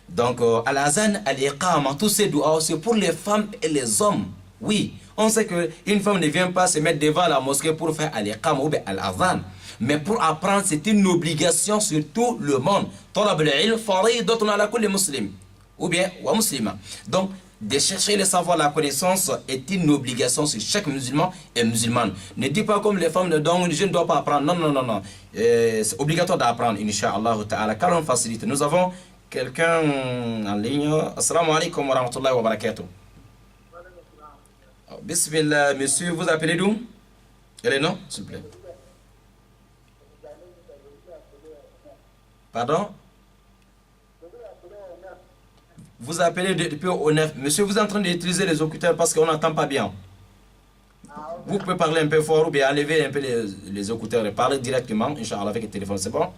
Donc, Al-Azan, Al-Iqama, tous ces doigts, c'est pour les femmes et les hommes. Oui, on sait qu'une femme ne vient pas se mettre devant la mosquée pour faire Al-Iqama ou Al-Azan. Mais pour apprendre, c'est une obligation sur tout le monde. Talab al-ilm faridatun ala kulli muslim. Ou bien, wa muslima. Donc, de chercher le savoir, la connaissance est une obligation sur chaque musulman et musulmane. Ne dis pas comme les femmes de donc je ne dois pas apprendre. Non. C'est obligatoire d'apprendre, Inch'Allah ta'ala, car on facilite. Nous avons quelqu'un en ligne. Assalamu alaikum wa rahmatullahi wa barakatuh. Bismillah, monsieur, vous appelez d'où? Quel est le nom, s'il vous plaît? Pardon? Vous appelez depuis au 9. Monsieur, vous êtes en train d'utiliser les écouteurs parce qu'on n'entend pas bien. Vous pouvez parler un peu fort ou bien enlever un peu les écouteurs et parler directement, Inch'Allah, avec le téléphone. C'est bon?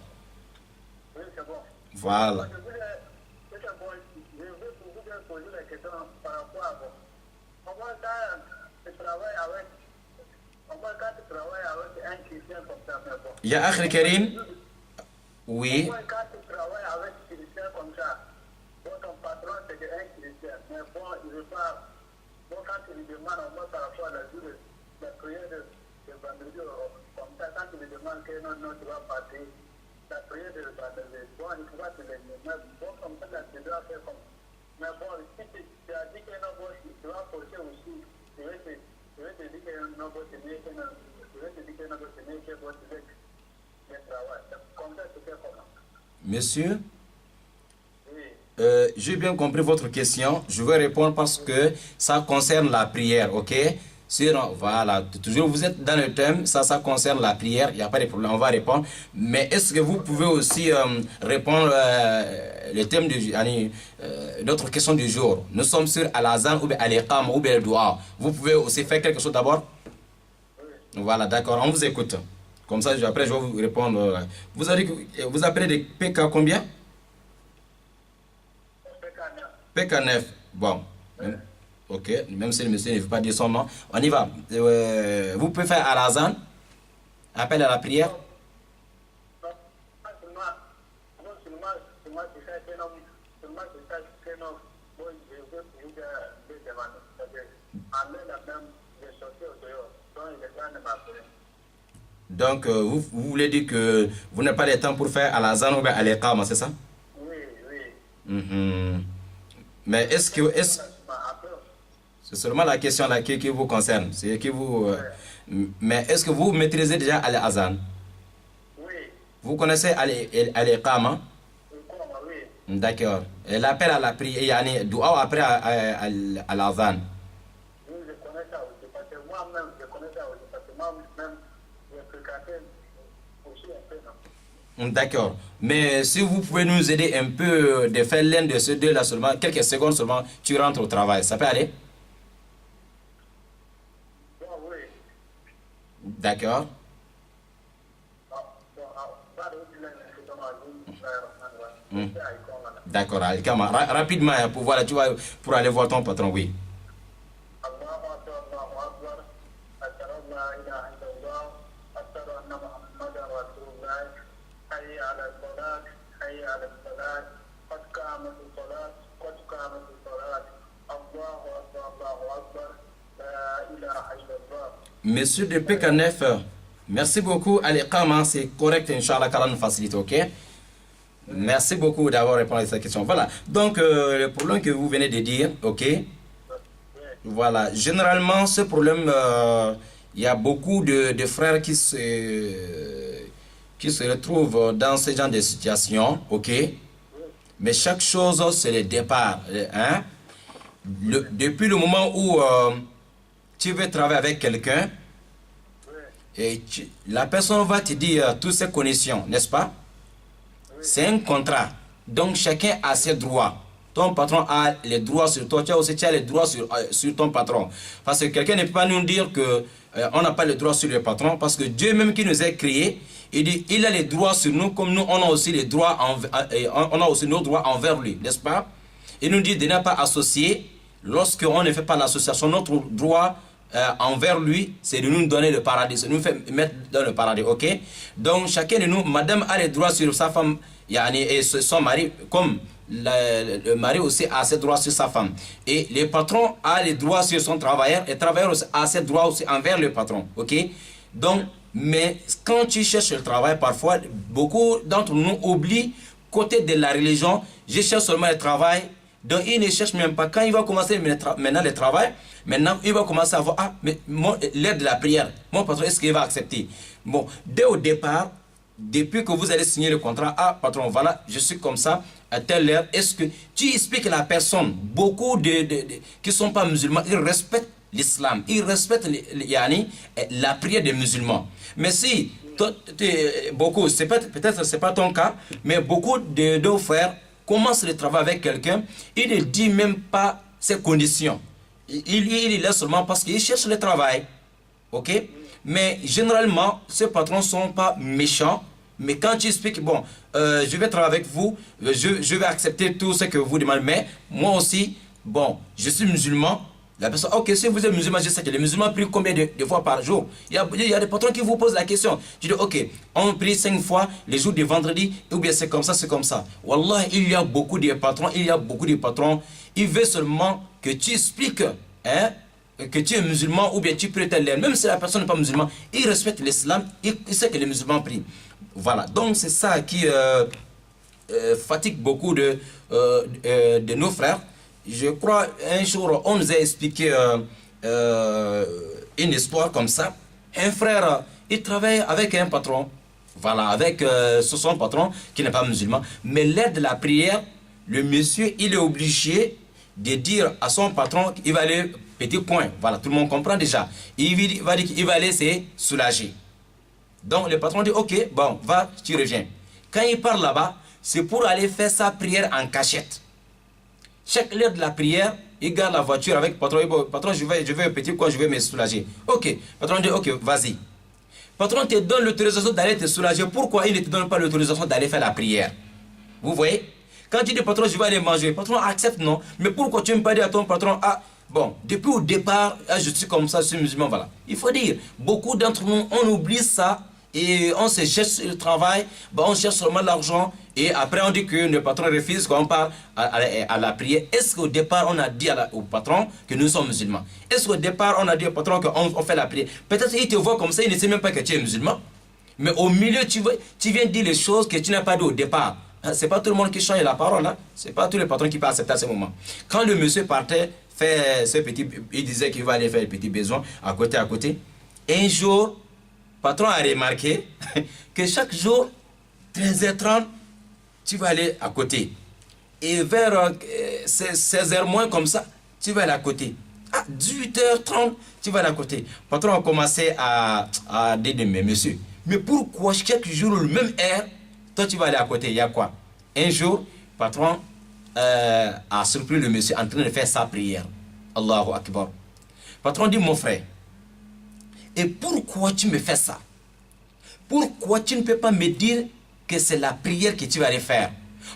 Oui, c'est bon. Voilà. Je voulais poser la question par rapport à vous. Comment quand tu travailles avec un chrétien comme ça, mais bon. Ya Akhil Karim? Oui. Quand tu travailles avec un chrétien comme ça, bon, ton patron c'est un chrétien, mais bon, il veut pas. Bon, quand tu lui demandes au moins par rapport à la prière de vendredi, comme ça, quand tu lui demandes que non, tu vas partir, la prière de vendredi, bon, il faut pas te le dire, mais bon, comme ça, tu dois faire comme. Mais bon, si tu as dit que non, bon, tu vas forcer aussi, je vais te dire que non, bon, c'est mieux que non, je vais te dire que non, bon, c'est mieux que bon, tu veux le travail. Comme ça, tu fais comment? Monsieur? Oui. J'ai bien compris votre question. Je vais répondre parce que ça concerne la prière, ok? Voilà, toujours vous êtes dans le thème, ça concerne la prière, il n'y a pas de problème, on va répondre. Mais est-ce que vous pouvez aussi répondre le thème de notre question du jour? Nous sommes sur Al-Azan ou Al-Iqam ou Al-Dua. Vous pouvez aussi faire quelque chose d'abord? Voilà, d'accord, on vous écoute. Comme ça, après, je vais vous répondre. Vous appelez des PK combien? PK9. Bon. Ok, même si le monsieur ne veut pas dire son nom. On y va. Vous pouvez faire Al-Azan, appel à la prière. Donc, vous voulez dire que vous n'avez pas le temps pour faire Al-Azan ou Al-Iqama, c'est ça? Oui. Mais est-ce que... C'est seulement la question là qui vous concerne. C'est qui vous... Mais est-ce que vous maîtrisez déjà Al-Azan? Oui. Vous connaissez Al-Iqama? Oui. D'accord. Et l'appel à la prière, il y a un doua après Al-Azan. Oui, je connais ça aussi. Parce que moi-même, je connais ça aussi. Parce que moi-même, j'ai fréquenté aussi un peu, non? D'accord. Mais si vous pouvez nous aider un peu de faire l'un de ces deux là seulement, quelques secondes seulement, tu rentres au travail. Ça peut aller? Oui. D'accord. D'accord, Al-Iqama. Rapidement, pour aller voir ton patron, oui. Monsieur de PK9, merci beaucoup. Al-Iqama, c'est correct, Inch'Allah, qu'Allah nous facilite, ok? Merci beaucoup d'avoir répondu à cette question. Voilà. Donc, le problème que vous venez de dire, ok. Voilà. Généralement, ce problème, il y a beaucoup de frères qui se retrouvent dans ce genre de situation, ok. Mais chaque chose, c'est le départ. Hein? Depuis le moment où tu veux travailler avec quelqu'un, et la personne va te dire toutes ses conditions, n'est-ce pas? C'est un contrat. Donc chacun a ses droits. Ton patron a les droits sur toi, tu as les droits sur ton patron. Parce que quelqu'un ne peut pas nous dire que on n'a pas les droits sur le patron, parce que Dieu même qui nous a créés, il dit il a les droits sur nous, comme nous on a aussi les droits, on a aussi nos droits envers lui, n'est-ce pas? Il nous dit de ne pas associer. Lorsqu'on ne fait pas l'association, notre droit envers lui, c'est de nous donner le paradis, c'est de nous faire mettre dans le paradis, ok? Donc chacun de nous, madame a les droits sur sa femme, et son mari, comme le mari aussi a ses droits sur sa femme. Et le patron a les droits sur son travailleur, et le travailleur aussi a ses droits aussi envers le patron, ok? Donc, mais quand tu cherches le travail, parfois, beaucoup d'entre nous oublient, côté de la religion, je cherche seulement le travail. Donc il ne cherche même pas. Quand il va commencer maintenant le travail, maintenant il va commencer à voir, l'aide de la prière, mon patron, est-ce qu'il va accepter? Bon, dès au départ, depuis que vous allez signer le contrat, patron, voilà, je suis comme ça, à telle heure, est-ce que tu expliques à la personne, beaucoup qui ne sont pas musulmans, ils respectent l'islam, ils respectent la prière des musulmans. Mais si, beaucoup, peut-être c'est pas ton cas, mais beaucoup de nos frères commence le travail avec quelqu'un, il ne dit même pas ses conditions. Il laisse seulement parce qu'il cherche le travail. Ok? Mais généralement, ces patrons ne sont pas méchants. Mais quand tu expliques, bon, je vais travailler avec vous, je vais accepter tout ce que vous demandez. Mais moi aussi, bon, je suis musulman. La personne, ok, si vous êtes musulman, je sais que les musulmans prient combien de fois par jour? Il y a des patrons qui vous posent la question. Tu dis, ok, on prie 5 fois les jours de vendredi, ou bien c'est comme ça, c'est comme ça. Wallah, il y a beaucoup de patrons, ils veulent seulement que tu expliques, hein, que tu es musulman, ou bien tu pries tel. Même si la personne n'est pas musulman, il respecte l'islam, il sait que les musulmans prient. Voilà, donc c'est ça qui fatigue beaucoup de nos frères. Je crois, un jour, on nous a expliqué une histoire comme ça. Un frère, il travaille avec un patron, voilà, avec son patron qui n'est pas musulman. Mais l'aide de la prière, le monsieur, il est obligé de dire à son patron qu'il va aller petit point. Voilà, tout le monde comprend déjà. Il va dire qu'il va aller se soulager. Donc le patron dit, ok, bon, va, tu reviens. Quand il part là-bas, c'est pour aller faire sa prière en cachette. Chaque heure de la prière, il garde la voiture avec le patron. Il dit, patron, je vais un petit coin, je vais me soulager. Ok, patron dit, ok, vas-y. Patron te donne l'autorisation d'aller te soulager. Pourquoi il ne te donne pas l'autorisation d'aller faire la prière? Vous voyez? Quand tu dis, patron, je vais aller manger, le patron accepte, non? Mais pourquoi tu ne peux pas dire à ton patron, bon, depuis au départ, je suis comme ça, je suis musulman, voilà. Il faut dire, beaucoup d'entre nous, on oublie ça. Et on se cherche le travail, on cherche seulement l'argent, et après on dit que le patron refuse quand on part à la prière. Est-ce qu'au départ on a dit au patron que nous sommes musulmans? Est-ce qu'au départ on a dit au patron qu'on fait la prière? Peut-être qu'il te voit comme ça, il ne sait même pas que tu es musulman. Mais au milieu, tu viens dire les choses que tu n'as pas dit au départ. C'est pas tout le monde qui change la parole, hein? C'est pas tous les patrons qui peuvent accepter à ce moment. Quand le monsieur partait faire ses petits, il disait qu'il va aller faire les petits besoins à côté. Un jour, le patron a remarqué que chaque jour, 13h30, tu vas aller à côté. Et vers 16h moins comme ça, tu vas aller à côté. À 18h30, tu vas aller à côté. Le patron a commencé à dire, mais monsieur, mais pourquoi chaque jour, le même heure, toi tu vas aller à côté? Il y a quoi? Un jour, le patron a surpris le monsieur en train de faire sa prière. Allahu Akbar. Le patron dit, mon frère, et pourquoi tu me fais ça? Pourquoi tu ne peux pas me dire que c'est la prière que tu vas aller faire?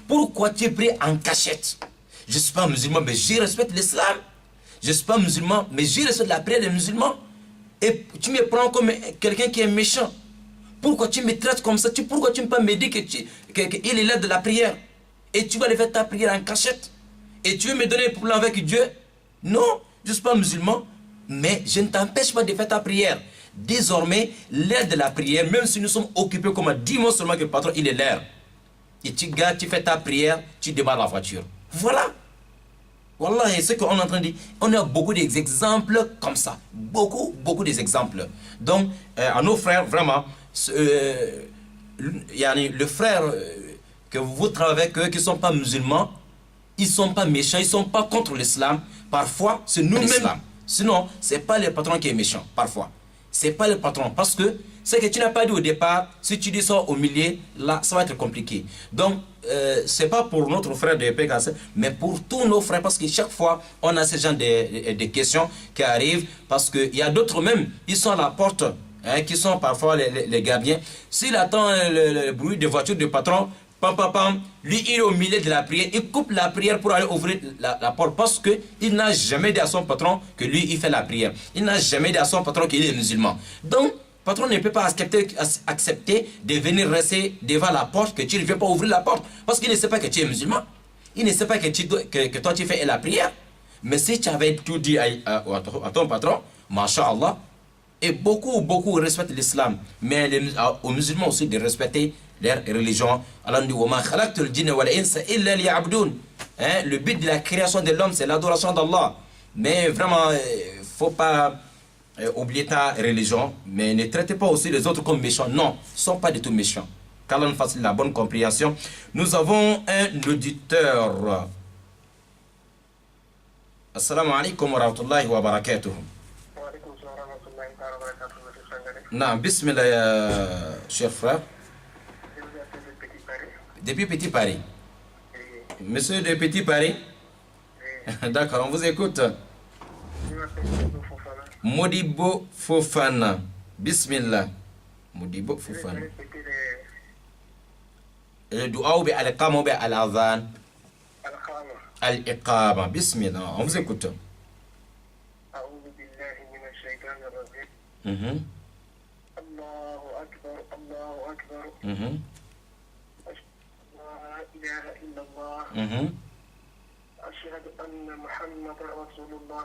Pourquoi tu pries en cachette? Je ne suis pas musulman, mais je respecte l'islam. Je ne suis pas musulman, mais je respecte la prière des musulmans. Et tu me prends comme quelqu'un qui est méchant. Pourquoi tu me traites comme ça? Pourquoi tu ne peux pas me dire qu'il est là de la prière? Et tu vas aller faire ta prière en cachette? Et tu veux me donner un problème avec Dieu? Non, je ne suis pas musulman. Mais je ne t'empêche pas de faire ta prière. Désormais, l'heure de la prière, même si nous sommes occupés comme 10 mois seulement que le patron, il est l'heure. et tu gardes, tu fais ta prière, tu démarres la voiture. Voilà. Voilà, et ce qu'on est en train de dire, on a beaucoup d'exemples comme ça. Beaucoup d'exemples. Donc, à nos frères, vraiment, le frère que vous travaillez avec eux, qui ne sont pas musulmans, ils ne sont pas méchants, ils ne sont pas contre l'islam. Parfois, c'est nous-mêmes. Sinon, ce n'est pas le patron qui est méchant, parfois. Ce n'est pas le patron, parce que ce que tu n'as pas dit au départ, si tu dis ça au milieu, là, ça va être compliqué. Donc, ce n'est pas pour notre frère de PKC, mais pour tous nos frères, parce que chaque fois, on a ce genre de questions qui arrivent, parce qu'il y a d'autres même, ils sont à la porte, hein, qui sont parfois les gardiens. S'il attend le bruit de voiture du patron, pam, pam, pam, lui, il est au milieu de la prière, il coupe la prière pour aller ouvrir la porte, parce qu'il n'a jamais dit à son patron que lui, il fait la prière. Il n'a jamais dit à son patron qu'il est musulman. Donc, le patron ne peut pas accepter de venir rester devant la porte, que tu ne viens pas ouvrir la porte, parce qu'il ne sait pas que tu es musulman. Il ne sait pas que toi, tu fais la prière. Mais si tu avais tout dit à ton patron, masha'Allah, et beaucoup respectent l'islam, mais aux musulmans aussi de respecter leur religion. Allah nous dit le but de la création de l'homme, c'est l'adoration d'Allah. Mais vraiment, il ne faut pas oublier ta religion, mais ne traitez pas aussi les autres comme méchants. Non, ils ne sont pas du tout méchants. Qu'Allah nous fasse la bonne compréhension. Nous avons un auditeur. Assalamu alaikum wa rahmatullahi wa barakatuh. Non, bismillah, cher frère. Depuis Petit Paris. Monsieur de Petit Paris. D'accord, on vous écoute. Modibo Fofana. Bismillah. Modibo Fofana. Le dua ou bien al-iqama ou bien al-adhan? Al-iqama. Bismillah. On vous écoute. Allahu Akbar, Allahu Akbar. La ilaha illallah. أشهد أن محمد رسول الله.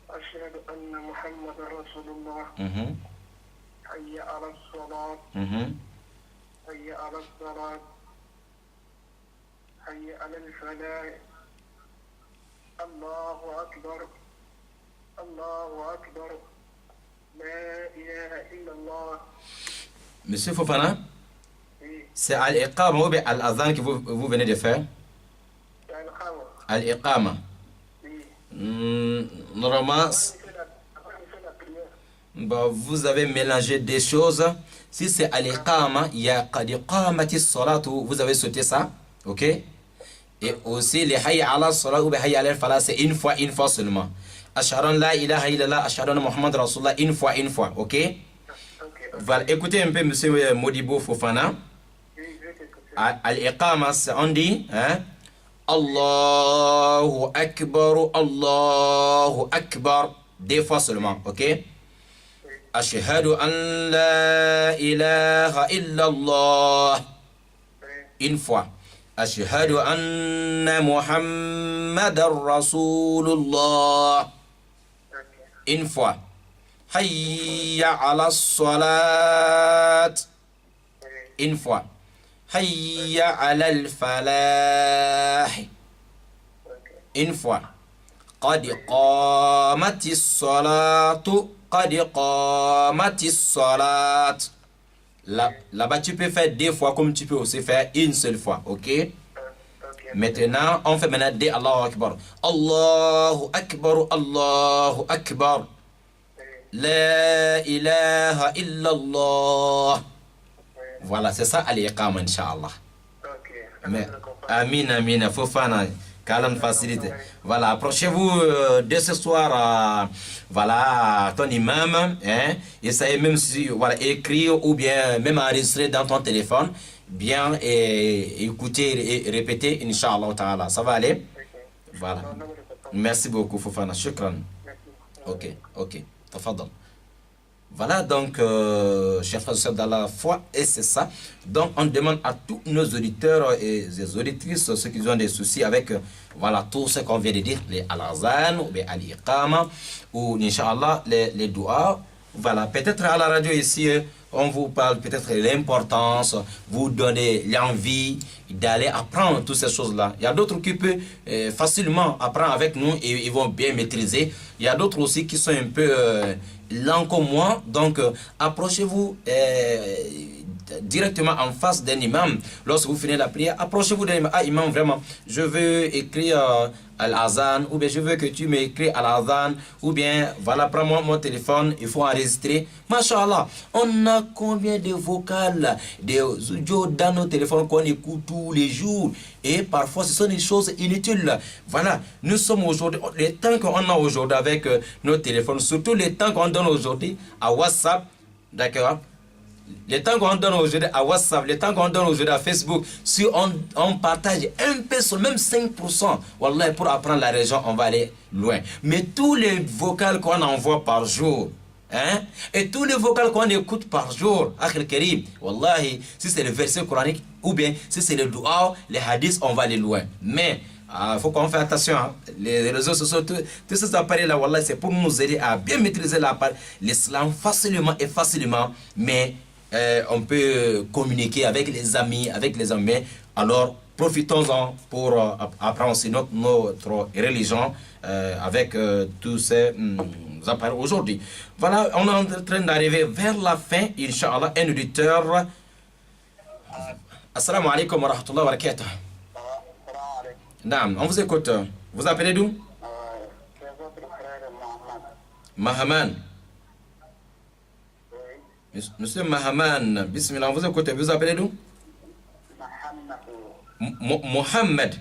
أشهد أن محمد رسول الله. حي على الصلاة. حي على الصلاة. حي على الفلاح. الله أكبر. الله أكبر. لا إله إلا الله. Monsieur Fofana, c'est al-iqama ou bien al-adhan que vous venez de faire? Al-iqama. Normalement, vous avez mélangé des choses. Si c'est al-iqama, il y a qad iqamati s-salat, vous avez sauté ça, ok? Et aussi les hayya ala s-salat ou bien hayya ala al-falah, c'est une fois seulement. Ashhadu an la ilaha illallah, ashhadu anna Muhammad Rasulullah, une fois, ok? Voilà, écoutez un peu, monsieur Modibo Fofana. Al-iqama, on dit, hein? Allahu Akbar, deux fois seulement, ok? Ashhadu an la ilaha illallah, une fois. Ashhadu anna Muhammadar Rasulullah, une fois. Hayya ala salat, une fois. Hayya ala al-falah, une fois. Qad qamatis salatu, qad qamatis salat. Là-bas, tu peux faire deux fois comme tu peux aussi faire une seule fois, ok? Maintenant, on fait maintenant des Allahu Akbar. Allahu Akbar, Allahu Akbar. La ilaha illallah. Voilà, c'est ça al-iqama, Inch'Allah. Mais, Amin, Fofana, qu'Allah facilite. Voilà, approchez-vous de ce soir, voilà, ton imam, hein, essayez même si, voilà, écrire ou bien même enregistrer dans ton téléphone, bien, et écouter et répéter, Inch'Allah ta'ala. Ça va aller? Voilà. Merci beaucoup, Fofana. Shukran. Ok. Tafadal. Voilà donc, chers frères et sœurs dans la foi, et c'est ça. Donc, on demande à tous nos auditeurs et les auditrices, ceux qui ont des soucis avec, voilà, tout ce qu'on vient de dire, les al-azan, ou les al-iqama, ou, Inch'Allah, les doigts, Voilà, peut-être à la radio ici, on vous parle peut-être de l'importance, vous donnez l'envie d'aller apprendre toutes ces choses-là. Il y a d'autres qui peuvent facilement apprendre avec nous et ils vont bien maîtriser. Il y a d'autres aussi qui sont un peu lents comme moi. Donc, approchez-vous directement en face d'un imam. Lorsque vous finissez la prière, approchez-vous d'un imam. Ah, imam, vraiment, je veux écrire Al-Azan, ou bien je veux que tu m'écris Al-Azan, ou bien voilà, prends-moi mon téléphone, il faut enregistrer. Masha'Allah, on a combien de vocales, des audios dans nos téléphones qu'on écoute tous les jours, et parfois ce sont des choses inutiles. Voilà, nous sommes aujourd'hui, les temps qu'on a aujourd'hui avec nos téléphones, surtout les temps qu'on donne aujourd'hui à WhatsApp, d'accord? Le temps qu'on donne aujourd'hui à WhatsApp, le temps qu'on donne aujourd'hui à Facebook, si on partage un peu, sur même 5%, wallah, pour apprendre la religion, on va aller loin. Mais tous les vocales qu'on envoie par jour, hein, et tous les vocales qu'on écoute par jour, Akhil Karim, wallahi, si c'est le verset coranique, ou bien si c'est le dua, les hadiths, on va aller loin. Mais il faut qu'on fasse attention. Hein. Les réseaux sociaux, tous ces appareils-là, wallah, c'est pour nous aider à bien maîtriser l'islam facilement et facilement. Mais on peut communiquer avec les amis, alors profitons-en pour apprendre aussi notre religion avec tous ces appareils aujourd'hui. Voilà, on est en train d'arriver vers la fin, Inch'Allah, un auditeur. Assalamu alaikum wa rahmatullahi wa barakatuh. Naam, on vous écoute. Vous appelez d'où? C'est votre frère Mahaman. Monsieur Mahaman, bismillah, on vous écoute. Vous appelez d'où? Mohamed.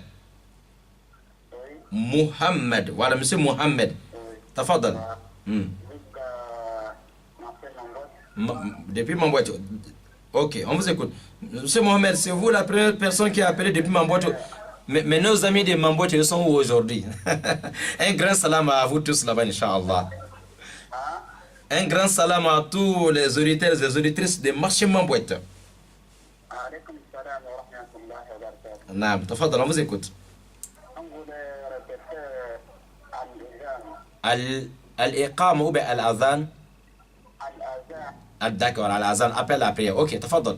Mohamed. Voilà, monsieur Mohamed. Tafadal. Depuis mon boîte. Ok, on vous écoute. Monsieur Mohamed, c'est vous la première personne qui a appelé depuis mon boîte. Mais nos amis de Mambote, ils sont où aujourd'hui? Un grand salam à vous tous là-bas, Inch'Allah. Un grand salam à tous les auditeurs et les auditrices de marché Mambote. Alaykoum salam wa rahmatullahi wa barakatuh. Naam, tafadal, on vous écoute. On voulait répéter Al-Iqam ou bien Al-Adhan? Al-Azan. D'accord, Al-Adhan, appelle la prière. Ok, tafadal.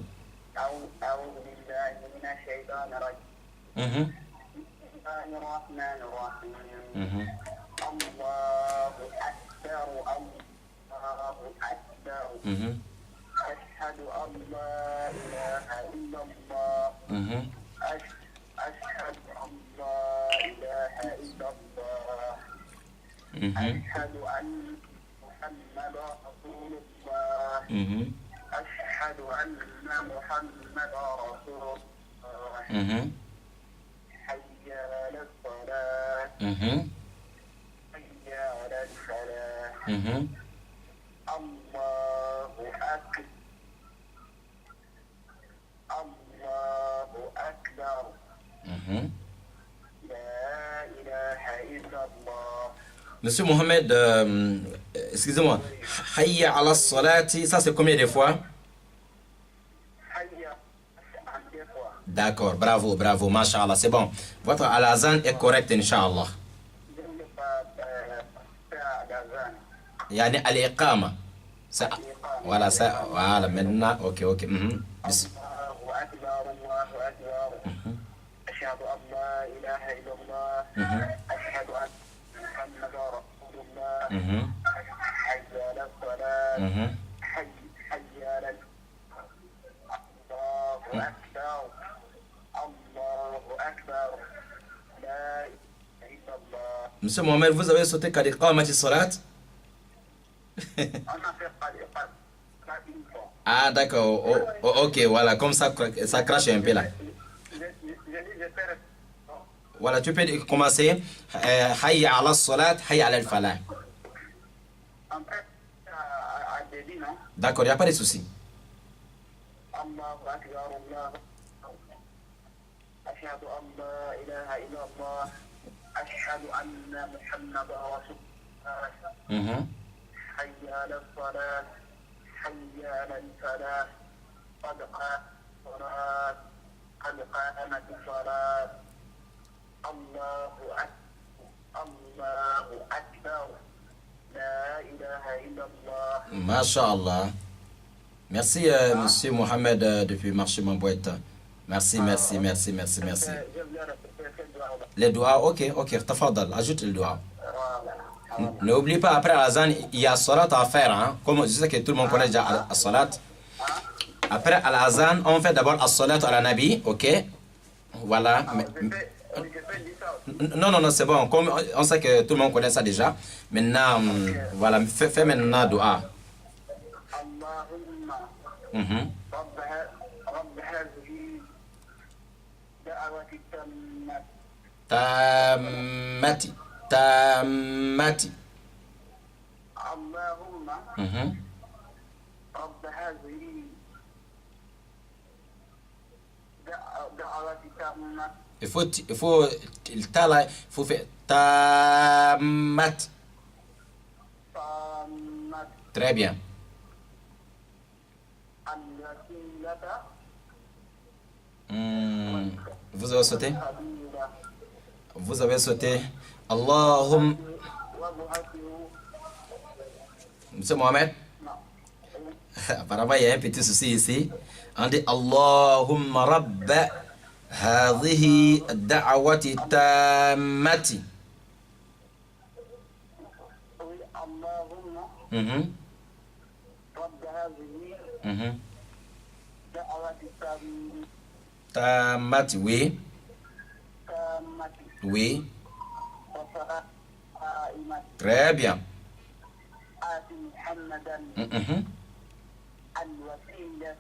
أعوذ بالله من الشيطان الرجيم. بسم الله الرحمن الرحيم. الله أكبر الله أكبر. أشهد أن لا إله إلا الله. أشهد أن لا إله إلا الله. أشهد أن محمدا رسول الله. أشهد أن محمدا رسول الله. حي على الصلاة. حي على الفلاح. الله أكبر الله أكبر. لا إله إلا الله. Monsieur Mohamed, excusez-moi, Hayya ala salati, ça c'est combien de fois? Hayya en 2 fois. D'accord, bravo, bravo, mashallah, c'est bon. Votre al-azan est correct, Inch'Allah. Je ne vais pas faire d'azan. Yani al-iqama. Voilà, ça, voilà, maintenant, ok. Bis- الله أكبر الله أكبر. أشهد أن لا إله إلا الله. أشهد أن محمدا رسول الله. حي على الصلاة. حي على الله أكبر الله أكبر. لا إله إلا الله. Monsieur Mohamed, vous avez sauté qu'al-iqamati salat? On a fait pas une fois. Ah, d'accord, ok, voilà, comme ça crache un peu là. Je dis, je fais. Voilà, tu peux commencer. Hayya ala salat, hayya ala al-falah. En fait, à début, non? D'accord, il n'y a pas de souci. الله أكبر الله أشهد أن لا إله إلا الله. أشهد أن محمدا رسول الله. حي على الصلاة. حي على الفلاح. قد قامت الصلاة. قد قامت الصلاة. الله أكبر الله أكبر. لا إله إلا الله. Masha'Allah. Merci, monsieur Mohamed, depuis Marché Mamboët. Merci, merci, merci, merci, merci. Je viens répéter ce doigt-là. Les doigts, ok, tafadal, ajoute le doigt. Voilà. N'oublie pas, après Azan, il y a salat à faire. Hein? Comme je sais que tout le monde connaît déjà la salat. Après Al-Azan, on fait d'abord la salat à la Nabi, ok? Voilà. Non, c'est bon. Comme on sait que tout le monde connaît ça déjà. Maintenant, voilà, fais maintenant dua. اللهم رب هذه دعوة التامة. Tamati. اللهم رب هذه دعوة التامة. Il faut faire Tamati. تامة Très bien. الوسيلة Vous avez sauté? القبيلة Vous avez sauté. Allahumma. وبعثه. Monsieur Mohamed? نعم. Apparemment, il y a un petit souci ici. On dit Allahumma rabba hadhihi da'wati tammati. Oui, اللهم رب هذه دعوة التامة. Tammati, oui. Oui. وصلاة قائمة. Très bien. آت محمدا الوسيلة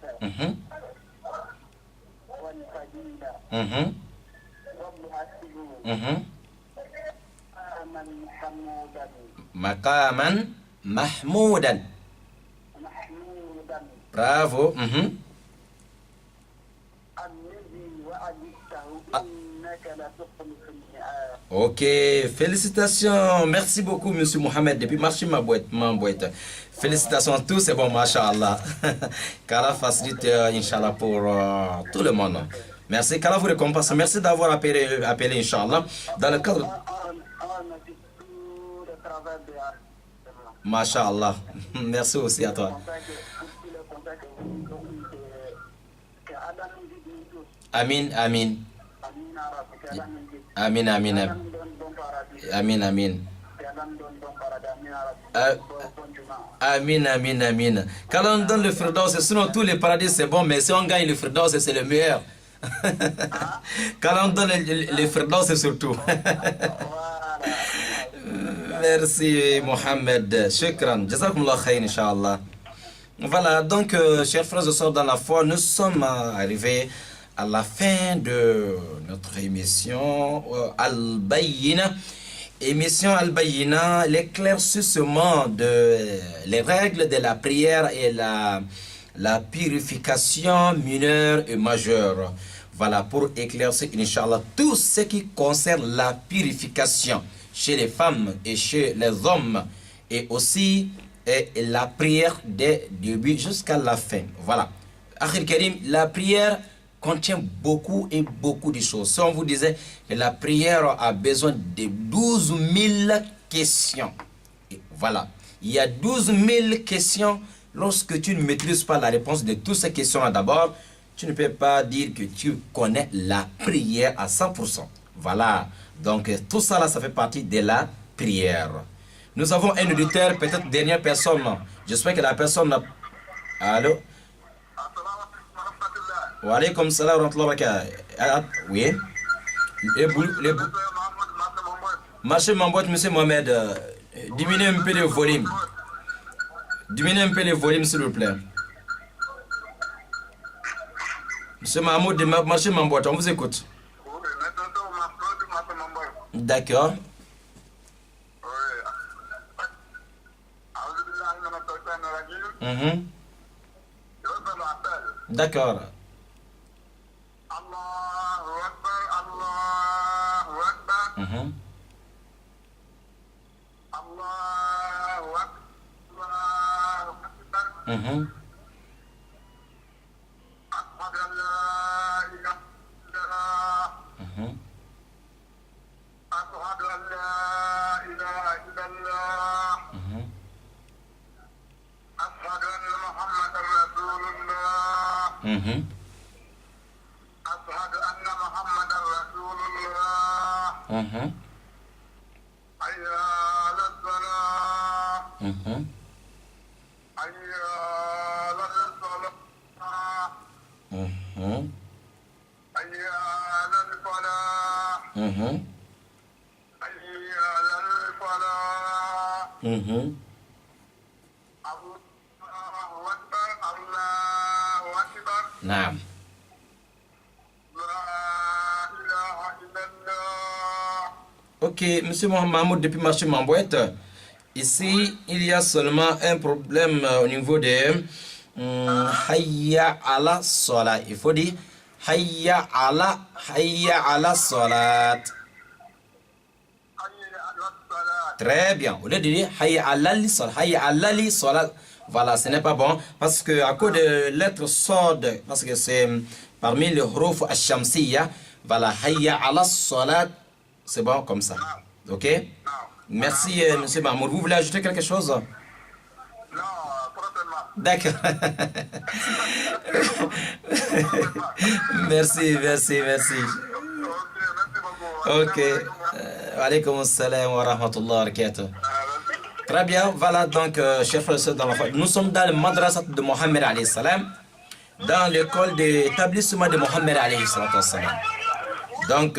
والفضيلة وابعثه مقاما محمودا. Maqaman mahmoudan. محمودا Bravo. الذي وعدته إنك لتخلف الميعاد. Ok, félicitations. Merci beaucoup, monsieur Mohamed, depuis Marché Mamboët. Félicitations à tous, c'est bon, Masha'Allah. Qu'Allah facilite, Inch'Allah, pour tout le monde. Merci, qu'Allah vous récompense. Merci d'avoir appelé, Inch'Allah. Dans le cadre. أنا في tout le travail de Masha'Allah. Merci aussi à toi. Amin, amin. Amin, amin, amin. Amin, amin. Amin, amin, amin. Quand on donne le Firdaus, sinon tous les paradis c'est bon, mais si on gagne le Firdaus, c'est le meilleur. Quand on donne le Firdaus, surtout. Merci Mohamed. Shukran. Jazakumullah khair, Inch'Allah. Voilà, donc, chers frères et sœurs dans la foi, nous sommes arrivés à la fin de notre émission Al-Bayyina. Émission Al-Bayyina, l'éclaircissement de les règles de la prière et la purification mineure et majeure. Voilà, pour éclaircir, Inch'Allah, tout ce qui concerne la purification chez les femmes et chez les hommes, et aussi la prière des débuts jusqu'à la fin. Voilà. Akhil Karim, la prière contient beaucoup et beaucoup de choses. Si on vous disait que la prière a besoin de 12 000 questions. Et voilà. Il y a 12 000 questions. Lorsque tu ne maîtrises pas la réponse de toutes ces questions-là d'abord, tu ne peux pas dire que tu connais la prière à 100%. Voilà. Donc, tout ça là, ça fait partie de la prière. Nous avons un auditeur, peut-être dernière personne. J'espère que la personne... Allô? Wa alaykum salam wa rahmatullahi wa barakatuh. Oui. Marché Mamboët, monsieur Mohamed, diminuez un peu le volume. Diminuez un peu le volume, s'il vous plaît. Monsieur Mahmoud de Marché Mamboët, on vous écoute. D'accord. D'accord. Mhm. أشهد أن محمدا رسول الله Mhm. حي على الصلاة Mhm. حي على الصلاة Mhm. حي على الفلاح Mhm. حي على الفلاح Mhm. الله أكبر الله أكبر Naam. لا إله إلا الله. Ok, Monsieur Mohamed Mahmoud depuis marché Mambouette. Ici, il y a seulement un problème au niveau de Hayya ala Salat. Il faut dire Hayya ala Salat. حي على الصلاة. Très bien. Au lieu de dire Hayya ala li Salat, Hayya ala li Salat. Voilà, ce n'est pas bon parce que à cause de lettre sord, parce que c'est parmi les huruf ash-shamsiyya, voilà, Hayya ala Salat, c'est bon comme ça. Ok? Merci, Monsieur Mahmoud. Vous voulez ajouter quelque chose? Non, proprement. D'accord. Merci. Ok, merci beaucoup. Ok. Wa alaykoum assalam wa rahmatullahi wa barakatuh. Très bien. Voilà donc, chers frères et sœurs dans la foi. Nous sommes dans le madrasat de Mohammed alayhi salam, dans l'école d'établissement de Mohammed alayhi salam. Donc,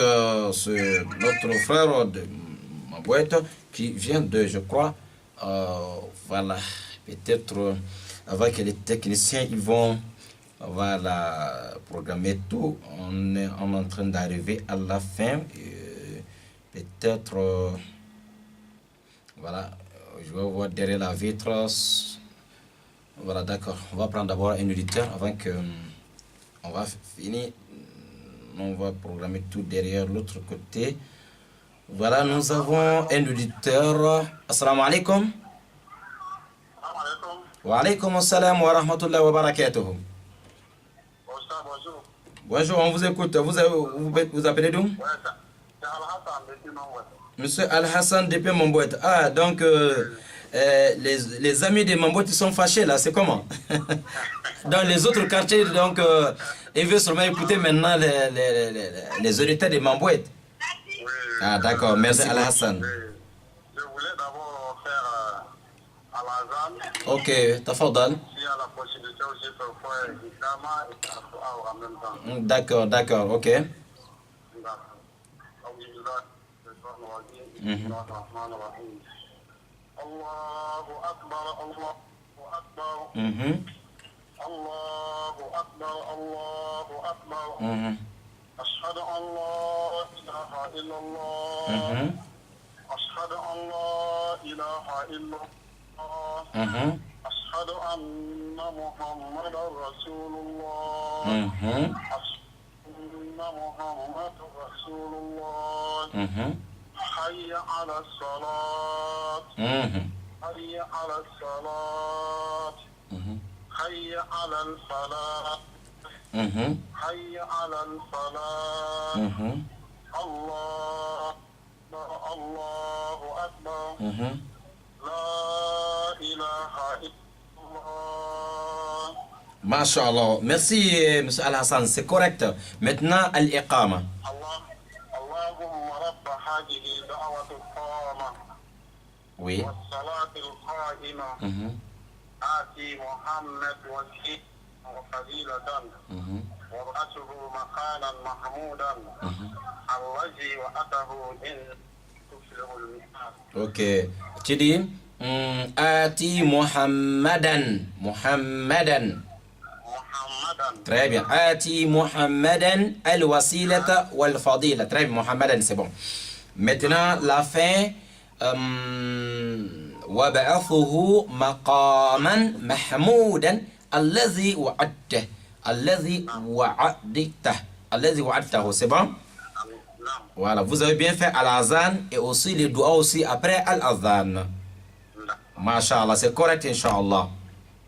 c'est notre frère de Mambouette qui vient de, je crois, voilà, peut-être avec les techniciens, ils vont, voilà, programmer tout. On est en train d'arriver à la fin. Peut-être, voilà, je vais voir derrière la vitre. Voilà, d'accord. On va prendre d'abord un auditeur avant que on va finir. On va programmer tout derrière l'autre côté. Voilà, nous avons un auditeur. Assalamu alaikum. Wa alaykum assalam wa rahmatullahi wa barakatuh. Bonjour. Bonjour, on vous écoute. Vous appelez d'où? Ouais, c'est Al-Hassan depuis Mambouette. Monsieur Al-Hassan depuis Mambouette. Ah, donc les amis de Mambouette sont fâchés là, c'est comment? Dans les autres quartiers, donc, ils veulent seulement écouter maintenant les auditeurs de Mambouette. Oui. Ah, d'accord, merci Al-Hassan. Je voulais d'abord faire Al-Azam. Ok, tafadal. S'il y a la possibilité aussi pour faire Ikama et Al-Qur'an en même temps. D'accord, ok. الله أكبر الله أكبر Mhm, الله أكبر الله أكبر mhm, أشهد أن لا إله إلا الله mhm, أشهد أن لا إله إلا الله mhm, أشهد أن محمدا رسول الله mhm, أشهد أن محمدا رسول الله mhm, حي على الصلاة mhm, حي على الصلاة mhm, حي على الفلاح mhm, حي على الفلاح mhm, الله أكبر الله أكبر mhm. لا إله إلا الله. Masha'Allah. Merci, Monsieur Al-Hassan, c'est correct. Maintenant, Al-Iqama. اللهم رب هذه دعوة القامة Oui. والصلاة القائمة Mhm, آتي محمد وكيل وفضيلة mhm, وابعثه مكانا محمودا الذي وأته إن تفلح الميعاد. ok. Tu dis Ati Muhammadan. محمدا Très bien. Ati Muhammadan al-wasilata wal-fadila. Très bien, Muhammadan, c'est bon. Maintenant, la fin. وَبَعَثُهُ مَقَامًا مَحْمُودًا الَّذِي وَعَدْتَهُ الَّذِي وَعَدْتَهُ, c'est bon? نعم. Voilà, vous avez bien fait Al-Azan et aussi les doigts aussi après Al-Azan. نعم. Masha'Allah, c'est correct, Inch'Allah.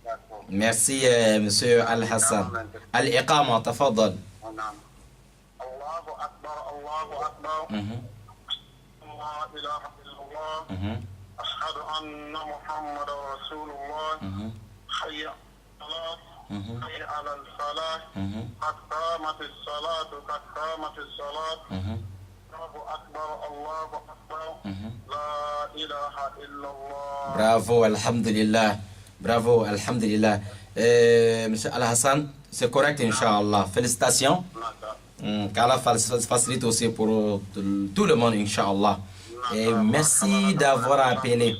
d'accord. Merci, Monsieur Al-Hassan. Al-Iqama, tafadal. نعم. الله أكبر الله أكبر Mhm, لا إله إلا الله mhm, أشهد أن محمدا رسول الله mhm, حي على الصلاة حي على الفلاح قد قامت الصلاة قد قامت الصلاة الله أكبر الله أكبر لا إله إلا الله. Bravo, alhamdulillah. Bravo, alhamdulillah. Monsieur Al-Hassan, c'est correct, Inch'Allah. Félicitations. Qu'Allah facilite aussi pour tout le monde, Inch'Allah. Et merci d'avoir appelé.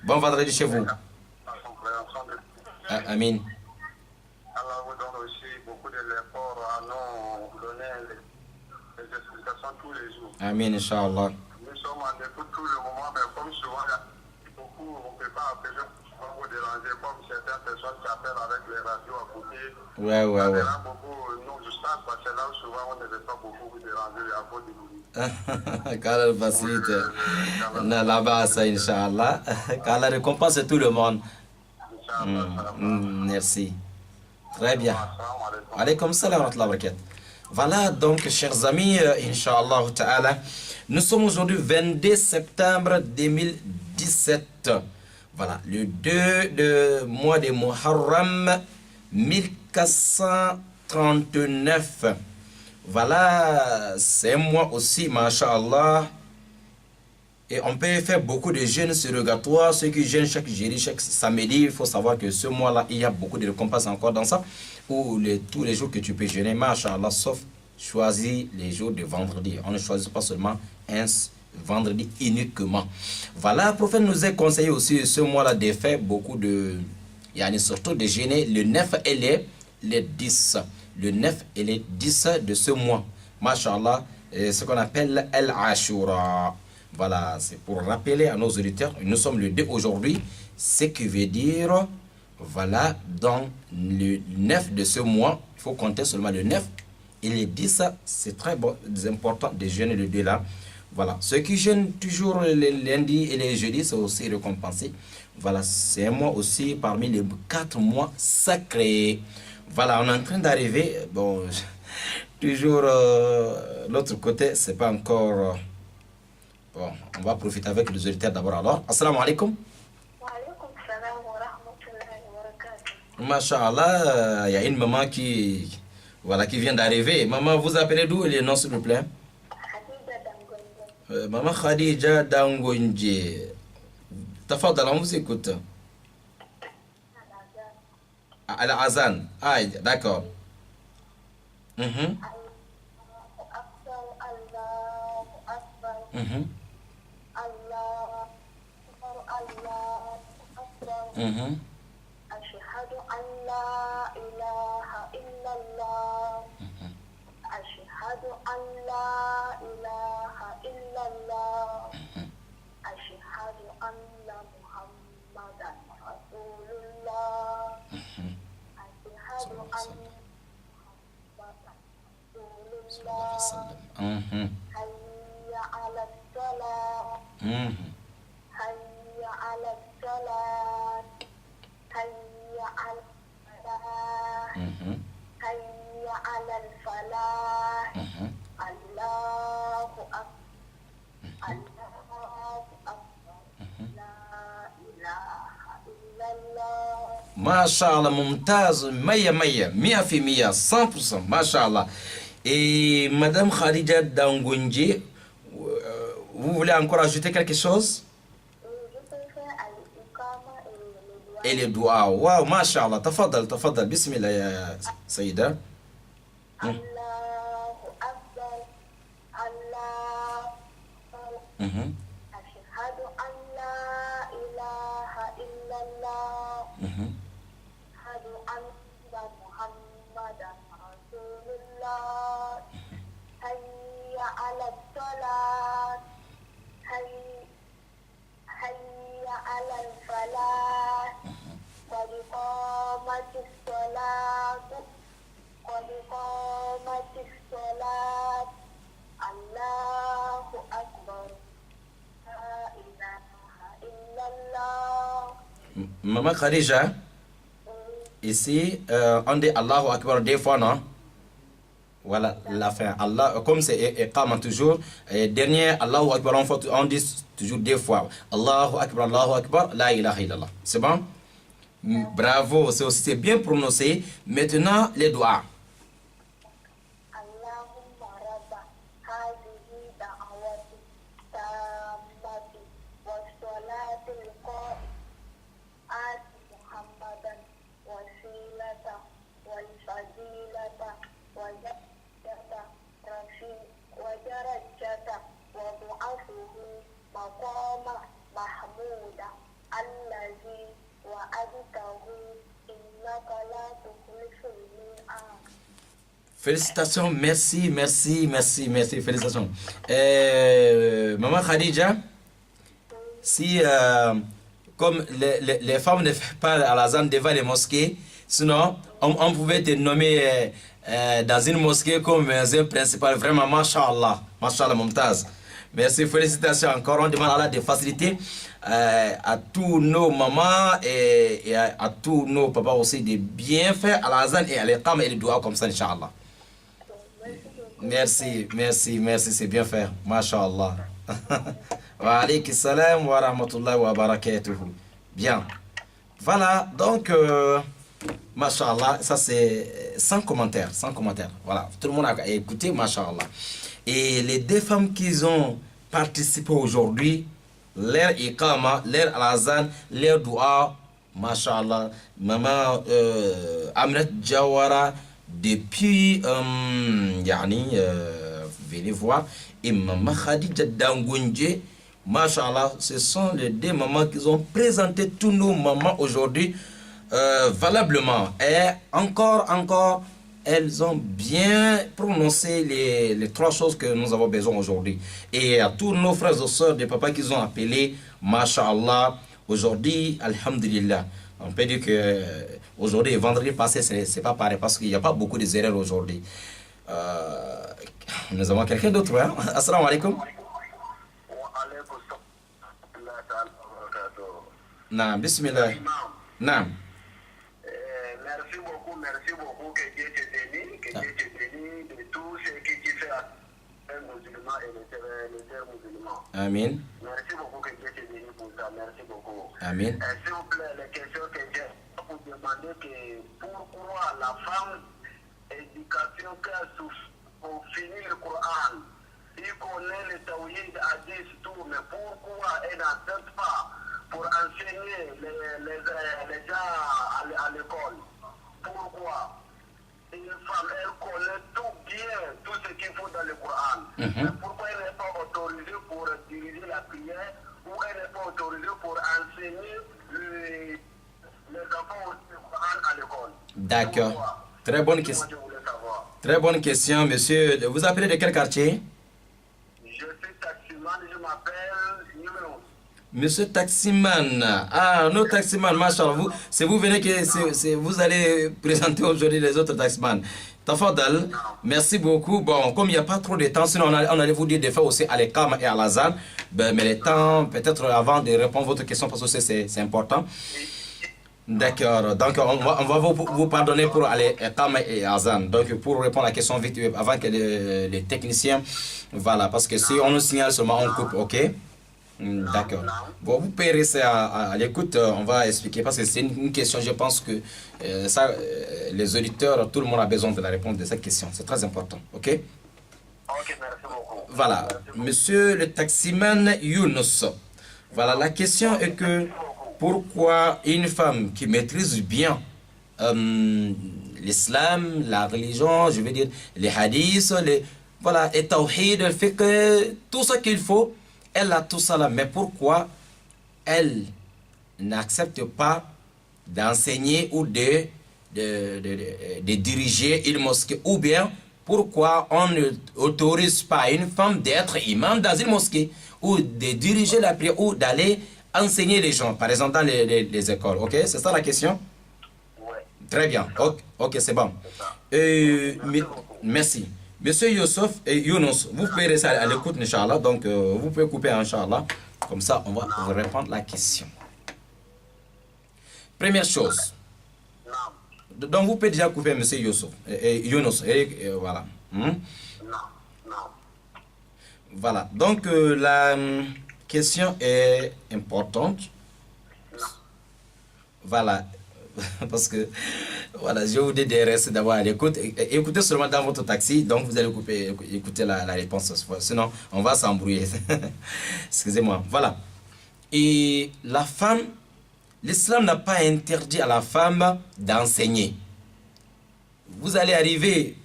Bon vendredi chez vous. Amin. Allah vous donne aussi beaucoup de l'effort à nous donner les explications tous les jours. Amin, Inch'Allah. Nous sommes en écoute tout le moment, mais comme souvent, il y a beaucoup, on ne peut pas appeler pour vous déranger, comme certaines personnes qui appellent avec les radios à côté. Ouais. Ça dérange beaucoup, nous, je pense, parce que là, souvent, on ne veut pas beaucoup vous déranger à cause du bruit. Qu'Allah facilite. Là-bas, ça, Inch'Allah. Qu'Allah récompense tout le monde. Merci. Très bien. Alaykoum salam wa rahmatullahi wa barakatuh. Voilà donc, chers amis, Inch'Allah ta'ala, nous sommes aujourd'hui 22 septembre 2017. Voilà, le 2 de mois de Muharram 1439. Voilà, c'est un mois aussi, masha'Allah. Et on peut faire beaucoup de jeûnes surrogatoires. Ceux qui jeûnent chaque jeudi, chaque samedi, il faut savoir que ce mois-là, il y a beaucoup de récompenses encore dans ça. Ou tous les jours que tu peux jeûner, masha'Allah, sauf choisir les jours de vendredi. On ne choisit pas seulement un vendredi uniquement. Voilà, le prophète nous a conseillé aussi ce mois-là de faire beaucoup de... Il y a surtout de jeûner le 9 et le 10. Le 9 et le 10 de ce mois. Masha'Allah, ce qu'on appelle El-Ashura. Voilà, c'est pour rappeler à nos auditeurs, nous sommes le 2 aujourd'hui, ce qui veut dire, voilà, dans le 9 de ce mois, il faut compter seulement le 9, et le 10, c'est très bon, important de jeûner le 2 là. Voilà, ceux qui jeûnent toujours les lundis et les jeudis, c'est aussi récompensé. Voilà, c'est un mois aussi parmi les 4 mois sacrés. Voilà, on est en train d'arriver, bon, toujours l'autre côté, c'est pas encore... Bon, on va profiter avec les auditeurs d'abord alors. Assalamu alaikum. Wa alaikum salam wa rahmatullahi wa barakatuh. Masha'Allah, il y a une maman qui vient d'arriver. Maman, vous appelez d'où les noms s'il vous plaît? Khadija Dangonja. Maman Khadija Dangonje. Tafadal, on vous écoute. Al-Azan. Ah, d'accord. Allahu Akbar. أشهد أن لا إله إلا الله أشهد أن لا إله إلا الله أشهد أن محمدا رسول الله أشهد أن محمدا رسول الله حي على الصلاة حي على الصلاة حي على الفلاح حي على الفلاح الله أكبر الله أكبر لا إله إلا الله. Masha'Allah, Mumtaz, Maya, 100%, 100%, Masha'Allah. Et Madame Khadija Dangonje, vous voulez encore ajouter quelque chose? Et les doigts. Waouh, Masha'Allah. Tafadal, Bismillah, ya Saïda. Allahu Akbar. Allah. Ashhadu an la ilaha illallah. Ashhadu anna Muhammadan Rasulullah. Hayya ala salat. Hayya ala falah. قد قامت الصلاة قد قامت الصلاة الله أكبر لا إله إلا الله. Maman Khadija, ici, on dit Allahu Akbar deux fois, non? Voilà la fin. Allah, comme c'est Iqama toujours, dernier Allahu Akbar, on dit toujours deux fois. Allahu Akbar, la ilaha illallah. C'est bon? Bravo, c'est bien prononcé. Maintenant, les doigts. Allahumma rabba hadhihi da'wati tammati was-salati al-qa'imati ati Muhammadan wasilata wal-fadilata wa darajata wa bu'athuhu maqama mahmuda allazi wa'adtahu innaka la tukhliful mi'ad. Félicitations, merci, félicitations. Maman Khadija, si comme les femmes ne font pas à la zone devant les mosquées, sinon on pouvait te nommer dans une mosquée comme un principal, vraiment, mashallah, Mumtaz. Merci, félicitations encore. On demande à Allah de faciliter à tous nos mamans et à tous nos papas aussi de bien faire à la zone et à l'éqam et les doigts comme ça, Inch'Allah. Merci, c'est bien fait. Masha'Allah. Wa alaykum salam wa rahmatullahi wa barakatuh. Bien. Voilà, donc, Masha'Allah, ça c'est sans commentaire. Voilà, tout le monde a écouté, Masha'Allah. Et les deux femmes qui ont participé aujourd'hui, leur iqama, leur alazan, leur dua, Masha'Allah, Maman Amret Jawara, depuis venez voir, et Maman Khadija Dangunje, Masha'Allah, ce sont les deux mamans qui ont présenté tous nos mamans aujourd'hui valablement. Et encore, elles ont bien prononcé les trois choses que nous avons besoin aujourd'hui. Et à tous nos frères et sœurs des papas qui ont appelé, Masha'Allah, aujourd'hui, Alhamdulillah. On peut dire que aujourd'hui, vendredi passé, c'est pas pareil parce qu'il n'y a pas beaucoup de erreurs aujourd'hui. Nous avons quelqu'un d'autre, hein? Assalamu alaikum. Naam, bismillah. Naam. Merci beaucoup, que Dieu te bénisse, de tout ce que tu fais à les musulmans et les terres musulmans. Amin. Merci beaucoup, que Dieu te bénisse pour ça, merci beaucoup. Amin. S'il vous plaît, les questions que j'ai pour demander que pourquoi la femme, éducation qu'elle souffre pour finir le Coran, il connaît le tawhid, hadith, tout, mais pourquoi elle n'accepte pas pour enseigner les gens à l'école? Pourquoi une femme, elle connaît tout bien, tout ce qu'il faut dans le Coran. Mais pourquoi elle n'est pas autorisée pour diriger la prière ou elle n'est pas autorisée pour enseigner les enfants du Coran à l'école? D'accord. Très bonne question. Très bonne question, monsieur. Vous appelez de quel quartier? Je suis taximan, je m'appelle Numéro. Monsieur Taximan. Ah, nos Taximan, machallah. Vous venez que vous allez présenter aujourd'hui les autres Taximan. Tafadal, merci beaucoup. Bon, comme il n'y a pas trop de temps, sinon on allait vous dire de faire aussi à l'Ekam et à l'Azan. Ben, mais le temps, peut-être avant de répondre à votre question, parce que c'est important. D'accord, donc on va vous pardonner pour aller Ekam et Azan. Donc pour répondre à la question vite, avant que les techniciens, voilà, parce que si on nous signale seulement, on coupe, ok? D'accord. Bon, vous pouvez rester à l'écoute, on va expliquer parce que c'est une question, je pense que les auditeurs, tout le monde a besoin de la réponse de cette question. C'est très important, ok? Ok, merci beaucoup. Voilà, monsieur le taximan Younous. Voilà, la question est que pourquoi une femme qui maîtrise bien l'islam, la religion, je veux dire les hadiths, voilà, et tawhid, le fiqh, tout ce qu'il faut, elle a tout ça là, mais pourquoi elle n'accepte pas d'enseigner ou de diriger une mosquée, ou bien pourquoi on ne autorise pas une femme d'être imam dans une mosquée, ou de diriger la prière, ou d'aller enseigner les gens, par exemple dans les écoles, ok? C'est ça la question? Oui. Très bien, ok, c'est bon. Merci. Monsieur Younous, vous pouvez rester à l'écoute, Inch'Allah, donc vous pouvez couper, Inch'Allah, comme ça on va vous répondre à la question. Première chose, donc vous pouvez déjà couper, monsieur Younous, voilà. Non. Voilà, donc la question est importante. Voilà, parce que voilà, je vous dis de rester d'abord à l'écoute. Écoutez seulement dans votre taxi, donc vous allez écouter la réponse. Sinon, on va s'embrouiller. Excusez-moi. Voilà. Et la femme, l'islam n'a pas interdit à la femme d'enseigner. Vous allez arriver,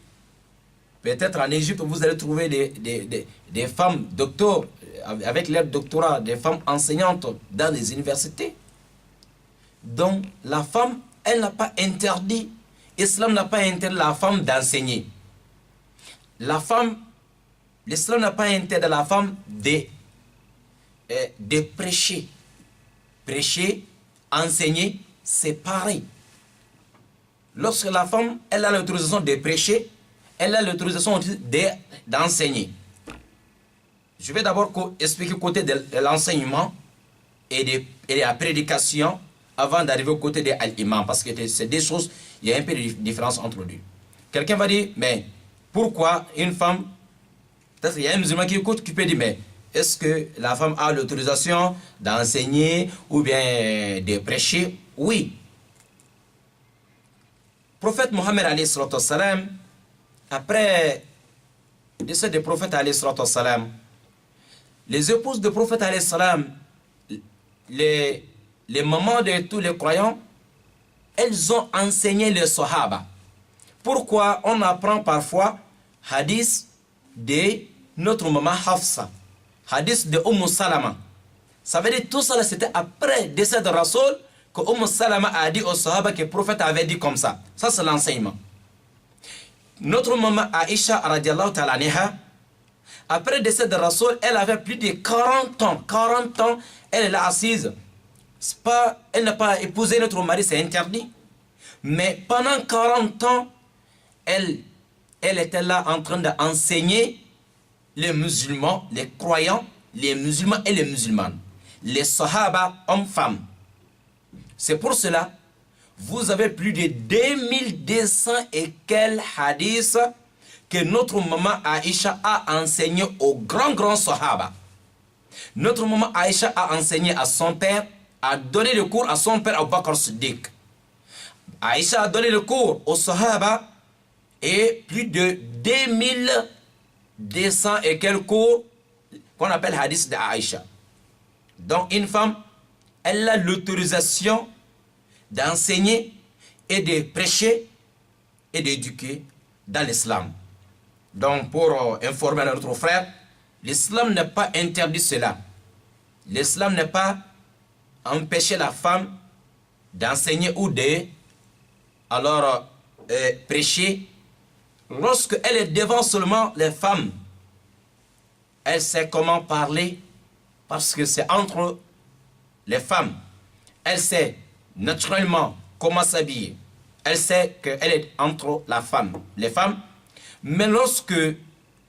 peut-être en Égypte, vous allez trouver des femmes docteurs, avec leur doctorat, des femmes enseignantes dans les universités. Donc, la femme, elle n'a pas interdit, l'islam n'a pas interdit à la femme d'enseigner. La femme, l'islam n'a pas interdit à la femme de prêcher. Prêcher, enseigner, c'est pareil. Lorsque la femme, elle a l'autorisation de prêcher, elle a l'autorisation d'enseigner. Je vais d'abord expliquer le côté de l'enseignement et de la prédication avant d'arriver au côté de l'imam, parce que c'est des choses, il y a un peu de différence entre les deux. Quelqu'un va dire, mais pourquoi une femme, peut-être il y a un musulman qui écoute, qui peut dire, mais est-ce que la femme a l'autorisation d'enseigner ou bien de prêcher? Oui. Le prophète Mohammed, après le décès du prophète, les épouses du prophète, les mamans de tous les croyants, elles ont enseigné les Sahaba. Pourquoi on apprend parfois hadith de notre maman Hafsa, hadith de Salama. Ça veut dire tout ça, c'était après le décès de Rasoul que Salama a dit aux Sahaba que le prophète avait dit comme ça. Ça, c'est l'enseignement. Notre maman Aïcha, radiallahu ta'ala anha, après le décès de Rasoul, elle avait plus de 40 ans. 40 ans, elle est assise. Elle n'a pas épousé notre mari, c'est interdit. Mais pendant 40 ans, elle était là en train d'enseigner les musulmans, les croyants, les musulmans et les musulmanes. Les sahaba, hommes-femmes. C'est pour cela, vous avez plus de 2200 et quelques hadiths que notre maman Aïcha a enseigné aux grands sahaba. Notre maman Aïcha a enseigné à son père, a donné le cours à son père Abu Bakr Siddiq. Aïcha a donné le cours aux Sahaba et plus de 2200 et quelques cours qu'on appelle hadith d'Aïcha. Donc une femme, elle a l'autorisation d'enseigner et de prêcher et d'éduquer dans l'islam. Donc pour informer notre frère, l'islam n'a pas interdit cela. L'islam n'a pas empêché la femme d'enseigner ou de prêcher. Lorsqu'elle est devant seulement les femmes, elle sait comment parler parce que c'est entre les femmes. Elle sait naturellement comment s'habiller. Elle sait qu'elle est entre les femmes. Mais lorsque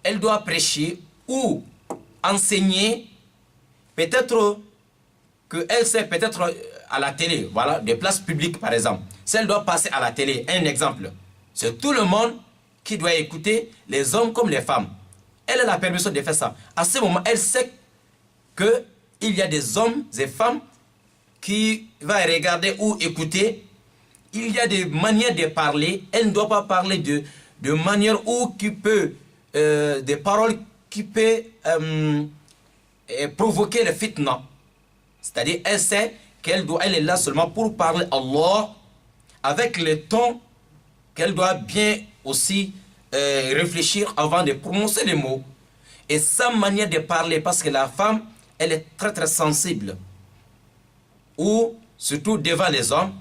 elle doit prêcher ou enseigner, peut-être qu'elle sait peut-être à la télé, voilà, des places publiques par exemple. Si elle doit passer à la télé, un exemple, c'est tout le monde qui doit écouter, les hommes comme les femmes. Elle a la permission de faire ça. À ce moment, elle sait qu'il y a des hommes et femmes qui vont regarder ou écouter. Il y a des manières de parler. Elle ne doit pas parler de manière où qui peut, des paroles qui peuvent provoquer le fitna. C'est-à-dire, elle sait qu'elle est là seulement pour parler Allah avec le ton qu'elle doit bien aussi réfléchir avant de prononcer les mots. Et sa manière de parler, parce que la femme, elle est très très sensible. Ou surtout devant les hommes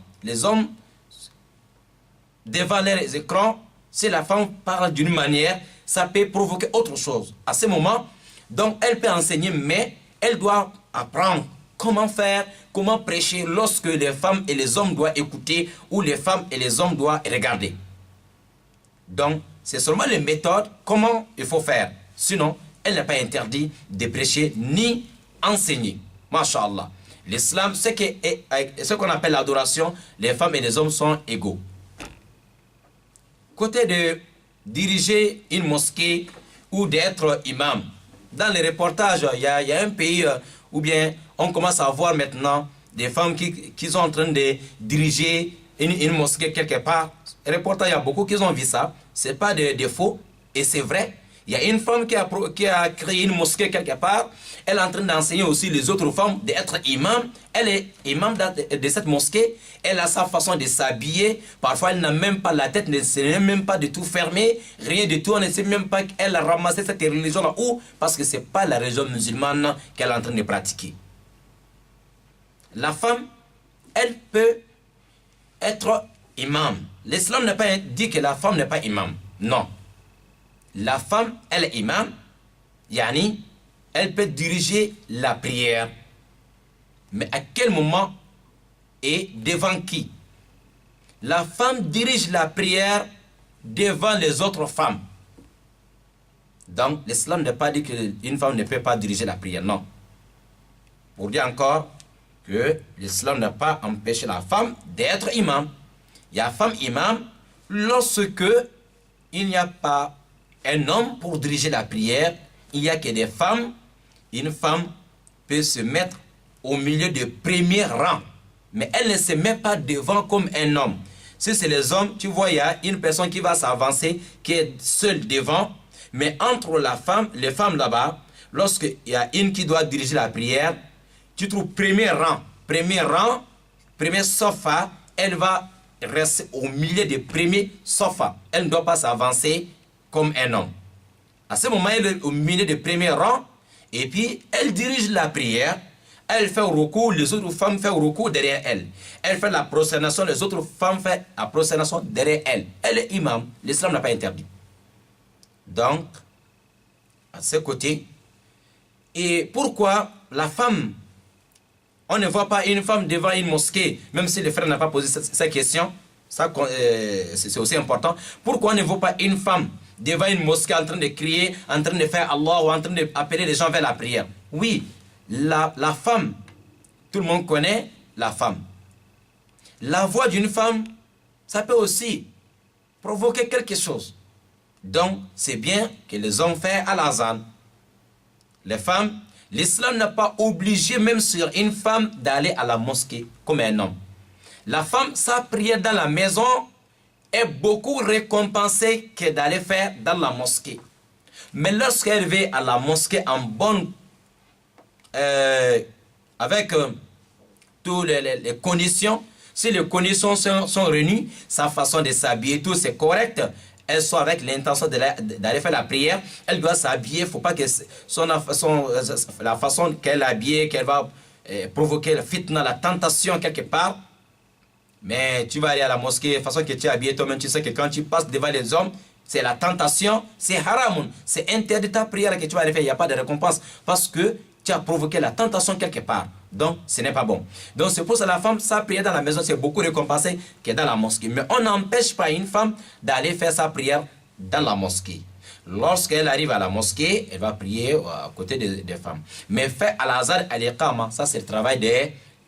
devant les écrans, si la femme parle d'une manière, ça peut provoquer autre chose. À ce moment, donc elle peut enseigner, mais elle doit apprendre comment faire, comment prêcher lorsque les femmes et les hommes doivent écouter ou les femmes et les hommes doivent regarder. Donc, c'est seulement les méthodes, comment il faut faire. Sinon, elle n'est pas interdit de prêcher ni enseigner. Masha'Allah. L'islam, ce qu'on appelle l'adoration, les femmes et les hommes sont égaux. Côté de diriger une mosquée ou d'être imam, dans les reportages, il y a un pays où bien on commence à voir maintenant des femmes qui sont en train de diriger une mosquée quelque part. Reportant, il y a beaucoup qui ont vu ça. Ce n'est pas de faux. Et c'est vrai. Il y a une femme qui a créé une mosquée quelque part. Elle est en train d'enseigner aussi les autres femmes d'être imam. Elle est imam de cette mosquée. Elle a sa façon de s'habiller. Parfois, elle n'a même pas la tête, ne sait même pas de tout fermer. Rien du tout. On ne sait même pas qu'elle a ramassé cette religion-là. Où? Parce que ce n'est pas la religion musulmane qu'elle est en train de pratiquer. La femme, elle peut être imam. L'islam n'a pas dit que la femme n'est pas imam. Non. La femme, elle est imam, yani, elle peut diriger la prière. Mais à quel moment et devant qui? La femme dirige la prière devant les autres femmes. Donc, l'islam n'a pas dit qu'une femme ne peut pas diriger la prière, non. Pour dire encore que l'islam n'a pas empêché la femme d'être imam. Il y a femme imam lorsque il n'y a pas un homme pour diriger la prière, il n'y a que des femmes. Une femme peut se mettre au milieu du premier rang, mais elle ne se met pas devant comme un homme. Si c'est les hommes, tu vois, il y a une personne qui va s'avancer, qui est seule devant, mais entre les femmes là-bas, lorsqu'il y a une qui doit diriger la prière, tu trouves premier rang, premier sofa, elle va rester au milieu du premier sofa. Elle ne doit pas s'avancer comme un homme. À ce moment, elle est au milieu du premier rang, et puis elle dirige la prière, elle fait recours, les autres femmes font recours derrière elle. Elle fait la prosternation, les autres femmes font la prosternation derrière elle. Elle est imam, l'islam n'a pas interdit. Donc, à ce côté, et pourquoi la femme, on ne voit pas une femme devant une mosquée, même si le frère n'a pas posé cette question, c'est aussi important. Pourquoi on ne voit pas une femme devant une mosquée en train de crier, en train de faire Allah ou en train d'appeler les gens vers la prière? Oui, la femme, tout le monde connaît la femme. La voix d'une femme, ça peut aussi provoquer quelque chose. Donc, c'est bien que les hommes fassent à l'azan. Les femmes, l'islam n'a pas obligé même sur une femme d'aller à la mosquée comme un homme. La femme, sa prière dans la maison est beaucoup récompensée que d'aller faire dans la mosquée. Mais lorsqu'elle va à la mosquée en bonne, avec toutes les conditions, si les conditions sont réunies, sa façon de s'habiller, tout c'est correct, elle soit avec l'intention d'aller faire la prière, elle doit s'habiller, il ne faut pas que la façon qu'elle est habillée, qu'elle va provoquer la fitna, la tentation quelque part. Mais tu vas aller à la mosquée, de façon que tu es habillé toi-même, tu sais que quand tu passes devant les hommes, c'est la tentation, c'est haram, c'est interdit ta prière que tu vas aller faire, il n'y a pas de récompense, parce que tu as provoqué la tentation quelque part. Donc, ce n'est pas bon. Donc, c'est pour ça que la femme, sa prière dans la maison, c'est beaucoup récompensé que dans la mosquée. Mais on n'empêche pas une femme d'aller faire sa prière dans la mosquée. Lorsqu'elle arrive à la mosquée, elle va prier à côté des femmes. Mais faire à l'azar, à l'iqama, ça c'est le travail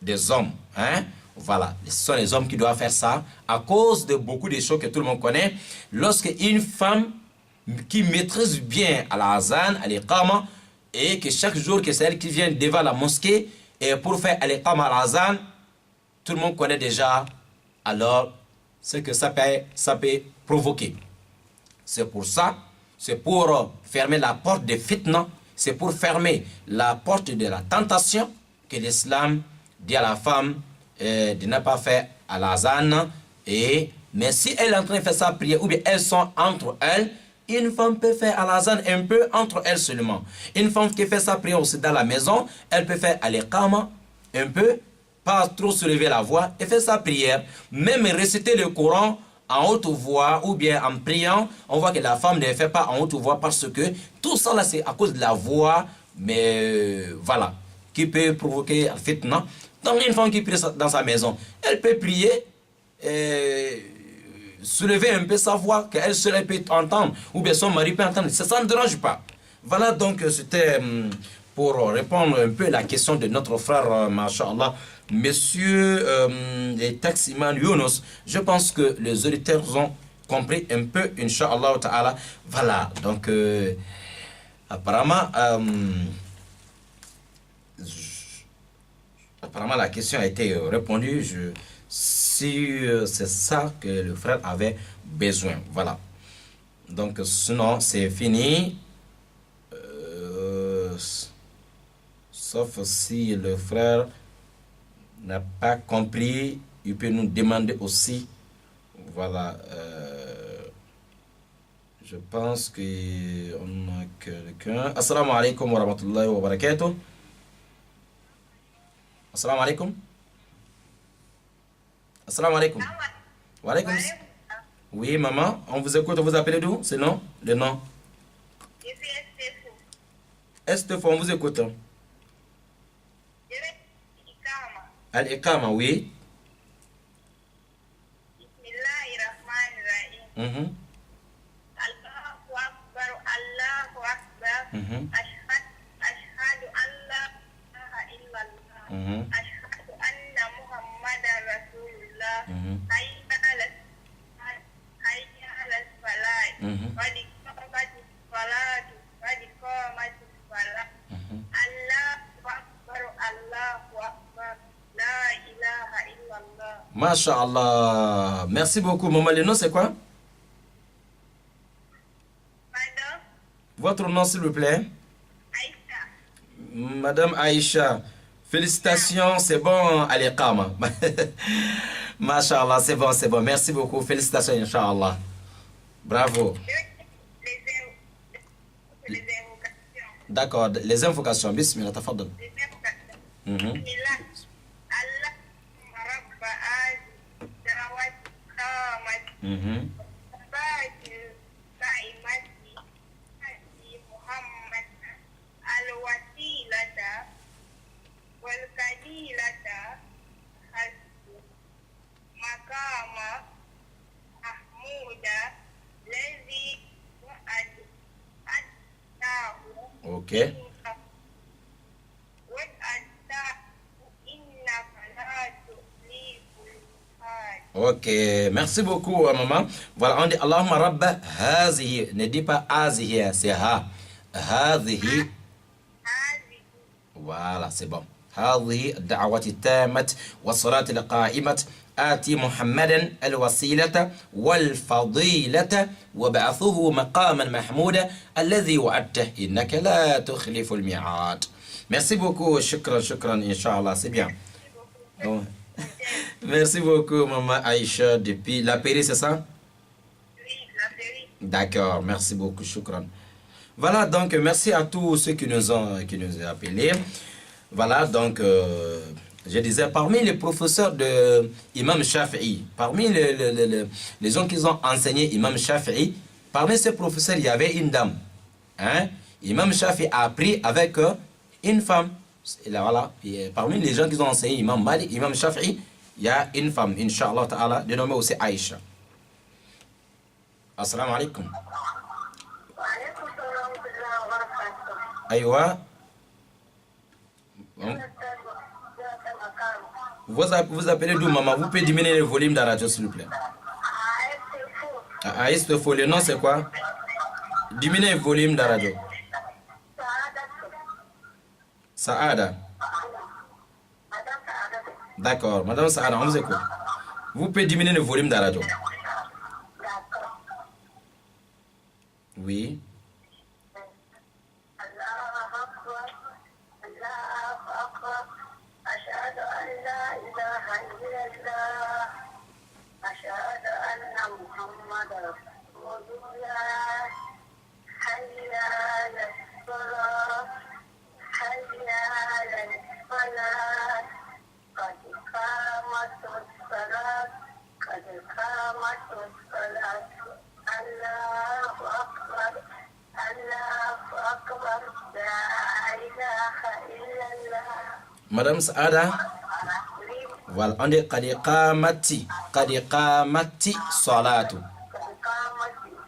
des hommes. Hein? Voilà, ce sont les hommes qui doivent faire ça à cause de beaucoup de choses que tout le monde connaît. Lorsque une femme qui maîtrise bien à l'azan, à l'iqama, et que chaque jour que c'est elle qui vient devant la mosquée, et pour faire al-iqama al-azan, tout le monde connaît déjà alors ce que ça peut provoquer. C'est pour ça, c'est pour fermer la porte des fitna, c'est pour fermer la porte de la tentation que l'islam dit à la femme de ne pas faire al-azan. Mais si elle est en train de faire sa prière, ou bien elles sont entre elles, une femme peut faire al-azan un peu entre elles seulement. Une femme qui fait sa prière aussi dans la maison, elle peut faire al-iqama un peu, pas trop soulever la voix, et faire sa prière. Même réciter le Coran en haute voix ou bien en priant, on voit que la femme ne le fait pas en haute voix parce que tout ça là c'est à cause de la voix, mais voilà, qui peut provoquer un fitna. Donc une femme qui prie dans sa maison, elle peut prier soulever un peu sa voix, qu'elle seule peut entendre, ou bien son mari peut entendre, ça ne dérange pas. Voilà, donc c'était pour répondre un peu à la question de notre frère, Masha'Allah, Monsieur les taximans Younous. Je pense que les auditeurs ont compris un peu, Inch'Allah Ta'ala. Voilà, donc apparemment, apparemment la question a été répondue. si c'est ça que le frère avait besoin. Voilà. Donc, sinon, c'est fini. Sauf si le frère n'a pas compris, il peut nous demander aussi. Voilà. Je pense qu'on a quelqu'un. Assalamu alaikum wa rahmatullahi wa barakatuh. Assalamu alaikum. Assalamu alaikum. Wa alaikum. Oui, maman, on vous écoute, on vous appelle d'où? C'est non? Le nom? Je suis Estefou. Estefou, on vous écoute. Je vais Ikama. Al-Iqama, oui. Bismillahirrahmanirrahim. Allahu Akbar, Allahu Akbar. Ashhadu an la ilaha illallah. Ashhadu anna Muhammadan Rasulullah. Hayya ala salat. Qad qamatis salat. Qad qamatis salat. Allahu Akbar, Allahu Akbar. La ilaha illallah. Masha'Allah. Merci beaucoup, maman. Le nom, c'est quoi? Madame Votre nom, s'il vous plaît? Aïcha. Madame Aïcha. Félicitations, c'est bon, Al-Iqama. Masha'Allah, c'est bon, c'est bon. Merci beaucoup. Félicitations, Inch'Allah. Bravo. Les invocations. D'accord, les invocations. Bismillah, tafaddal. Les invocations. Bismillah. Allahumma rabba azi da'wati qamati. Ba'ati qa'imati. Ati Muhammad al-wasilata wal-kadilata hasbu maqama mahmuda lazi wa'adahu. Ok. Ok, merci beaucoup, maman. Voilà, on dit Allahumma rabba hazihi. Ne dis pas hazihi, c'est ha. Hazihi. Voilà, c'est bon. هذه الدعوة التامة والصلاة القائمة آتي محمدا الوسيلة والفضيلة وبعثه مقاما محمودا الذي وعدته إنك لا تخلف الميعاد. Merci beaucoup, shukran, shukran, Inch'Allah, c'est bien. Oh. Merci beaucoup, maman Aïcha, depuis la Péri, c'est ça? Oui, la Péri. D'accord, merci beaucoup, shukran. Voilà, donc merci à tous ceux qui nous ont appelés. Voilà, donc, je disais, parmi les professeurs de Imam Shafi'i, parmi les gens qui ont enseigné Imam Shafi'i, parmi ces professeurs, il y avait une dame. Hein? Imam Shafi'i a appris avec une femme. Et là, voilà, et parmi les gens qui ont enseigné Imam Malik, Imam Shafi'i, il y a une femme, Inch'Allah Ta'ala, dénommée aussi Aïcha. Assalamu alaikum. Aïwa. Vous appelez d'où, maman? Vous pouvez diminuer le volume de la radio, s'il vous plaît. Estefou, le nom c'est quoi? Diminuez le volume de la radio. Saada. D'accord, madame Saada, on vous écoute. Vous pouvez diminuer le volume de la radio. Oui. Madame Saada, voilà, on dit qadi qamati salatu.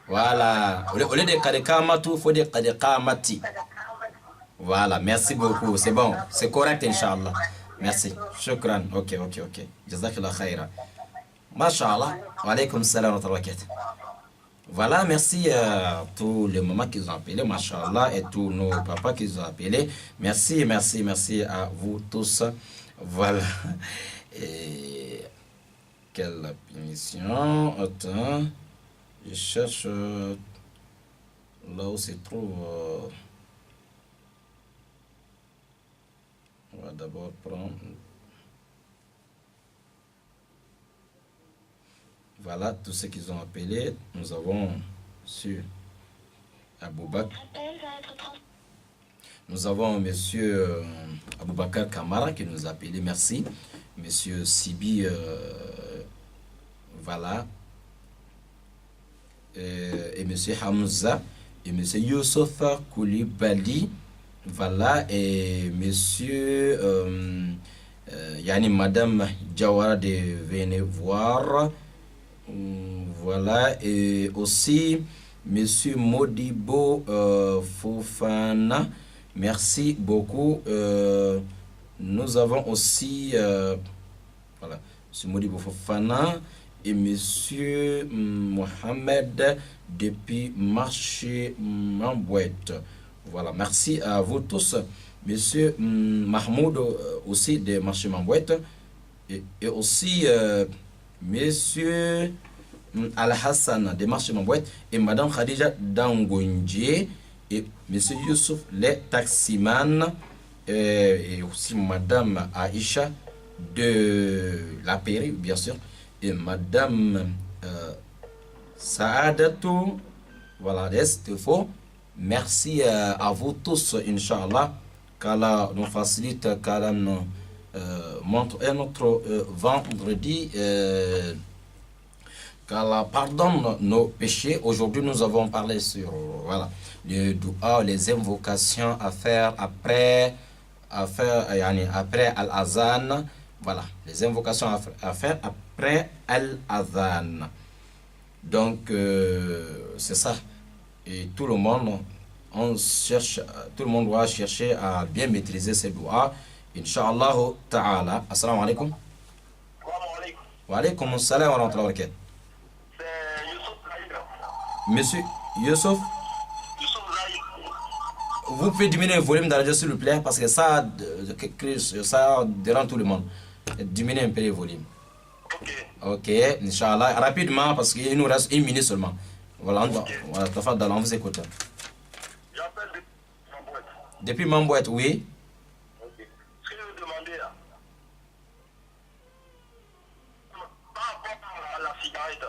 Voilà, au lieu de qadi qamatu, il faut dire qadi qamati. Voilà, merci beaucoup, c'est bon, c'est correct, Inch'Allah. Merci, shukran, ok. Jazakallah khaira. Masha'Allah, wa alaykum salam wa rahmatullahi. Voilà, merci à tous les mamans qui ont appelé, Masha'Allah, et tous nos papas qui ont appelé. Merci à vous tous. Voilà. Et quelle émission? Attends, je cherche là où se trouve. On va d'abord prendre. Voilà, tous ceux qu'ils ont appelé. Nous avons sur Aboubakar. Nous avons monsieur Aboubakar Kamara qui nous a appelé, merci. Monsieur Sibi, voilà. Et monsieur Hamza, et monsieur Youssef Koulibaly, voilà. Et monsieur, yani madame Jawara de venez voir. Voilà, et aussi monsieur Modibo Fofana, merci beaucoup. Nous avons aussi voilà, monsieur Modibo Fofana et monsieur Mohamed depuis marché Mambouette. Voilà, merci à vous tous. Monsieur Mahmoud aussi de marché Mambouette et aussi monsieur Al-Hassan de marché Mambouette et madame Khadija Dangonje et monsieur Youssouf les taximan et aussi madame Aïcha de la Péri, bien sûr, et madame Saadatou, voilà, c'est faux. Merci à vous tous, Inch'Allah, qu'Allah nous facilite, qu'Allah nous montre un autre vendredi, qu'Allah pardonne nos péchés. Aujourd'hui, nous avons parlé sur voilà, le dua, les invocations à faire après Al-Azan. Voilà, les invocations à faire après Al-Azan. Donc, c'est ça. Et tout le monde, tout le monde doit chercher à bien maîtriser ces doigts. Inch'Allah ta'ala. Assalamu alaikum. Wa alaikum assalam wa rahmatullahi wa barakatuh. C'est Youssouf Zaïd. Monsieur Youssouf, Youssouf Zaïd. vous pouvez diminuer le volume de la radio s'il vous plaît parce que ça dérange tout le monde. Diminuez un peu le volume. Ok. Ok, Inch'Allah. Rapidement parce qu'il nous reste 1 minute seulement. Voilà, on vous écoute. J'appelle depuis Mambouette. Depuis Mambouette, oui. Ok. Ce que je veux demander là, par rapport à la cigarette,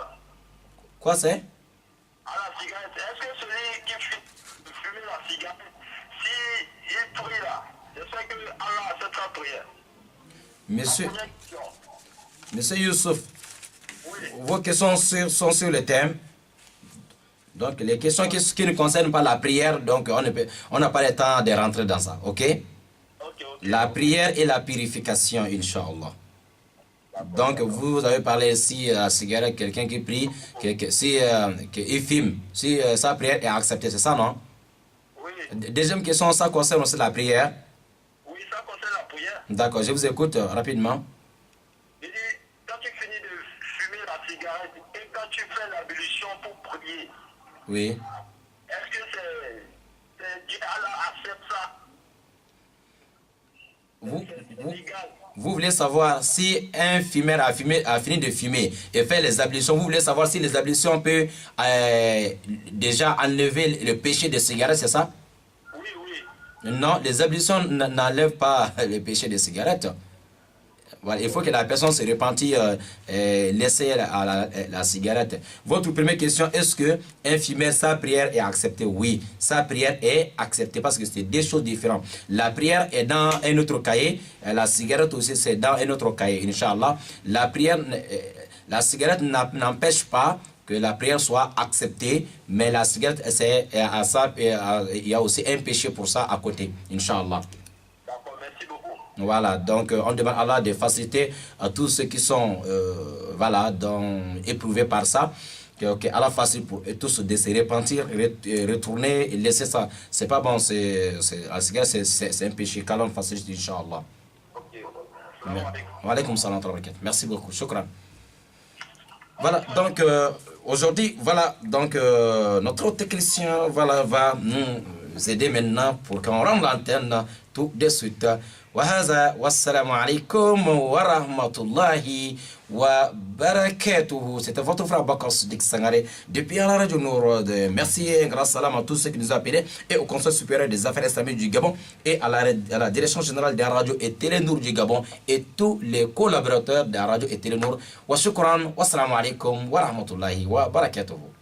Quoi c'est? à la cigarette, est-ce que celui qui fume la cigarette, si il prie là, j'espère que Allah accepte sa prière. Monsieur, Première question. Monsieur Youssouf, Oui. vos questions sont sur le thème. Donc, les questions qui ne concernent pas la prière, donc on n'a pas le temps de rentrer dans ça, ok? Ok. La prière et la purification, Inch'Allah. Donc, vous avez parlé ici à la cigarette, quelqu'un qui prie, qu'il fume, si sa prière est acceptée, c'est ça, non? Oui. Deuxième question, ça concerne aussi la prière. Oui, ça concerne la prière. D'accord, je vous écoute rapidement. Il dit, quand tu finis de fumer la cigarette et quand tu fais l'ablution pour prier, Oui. est-ce que c'est Dieu Allah accepte ça? C'est légal. Vous voulez savoir si un fumeur a fini de fumer et fait les ablutions, vous voulez savoir si les ablutions peuvent déjà enlever le péché de cigarette, c'est ça? Oui, oui. Non, les ablutions n'enlèvent pas le péché de cigarette. Voilà, il faut que la personne se repentit, laisser la cigarette. Votre première question, est-ce que un fumeur, sa prière est acceptée? Oui, sa prière est acceptée parce que c'est deux choses différentes. La prière est dans un autre cahier, la cigarette aussi c'est dans un autre cahier, Inch'Allah. La prière, la cigarette n'empêche pas que la prière soit acceptée, mais la cigarette, il y a aussi un péché pour ça à côté, Inch'Allah. D'accord, merci beaucoup. Voilà, donc on demande à Allah de faciliter à tous ceux qui sont voilà, éprouvés par ça. Que Allah facile pour tous de se repentir, retourner et laisser ça. C'est pas bon, c'est un péché. Qu'Allah facilite, Inch'Allah. Ok. Wa alaykum salam wa rahmatullah. Merci beaucoup, shukran. Voilà, donc aujourd'hui, voilà, donc notre technicien voilà, va nous aider maintenant pour qu'on rende l'antenne tout de suite وهذا والسلام عليكم ورحمة الله وbarakatuhu. C'était votre frère Bakar Siddiq Sangaré depuis la radio Nour. Merci et un grand salam à tous ceux qui nous ont appelés et au Conseil supérieur des affaires islamiques du Gabon et à la direction générale des radios et télé Nour du Gabon et tous les collaborateurs des radios et télé Nour. Wa shukran, wa salam alaikum wa rahmatullahi wa barakatuhu.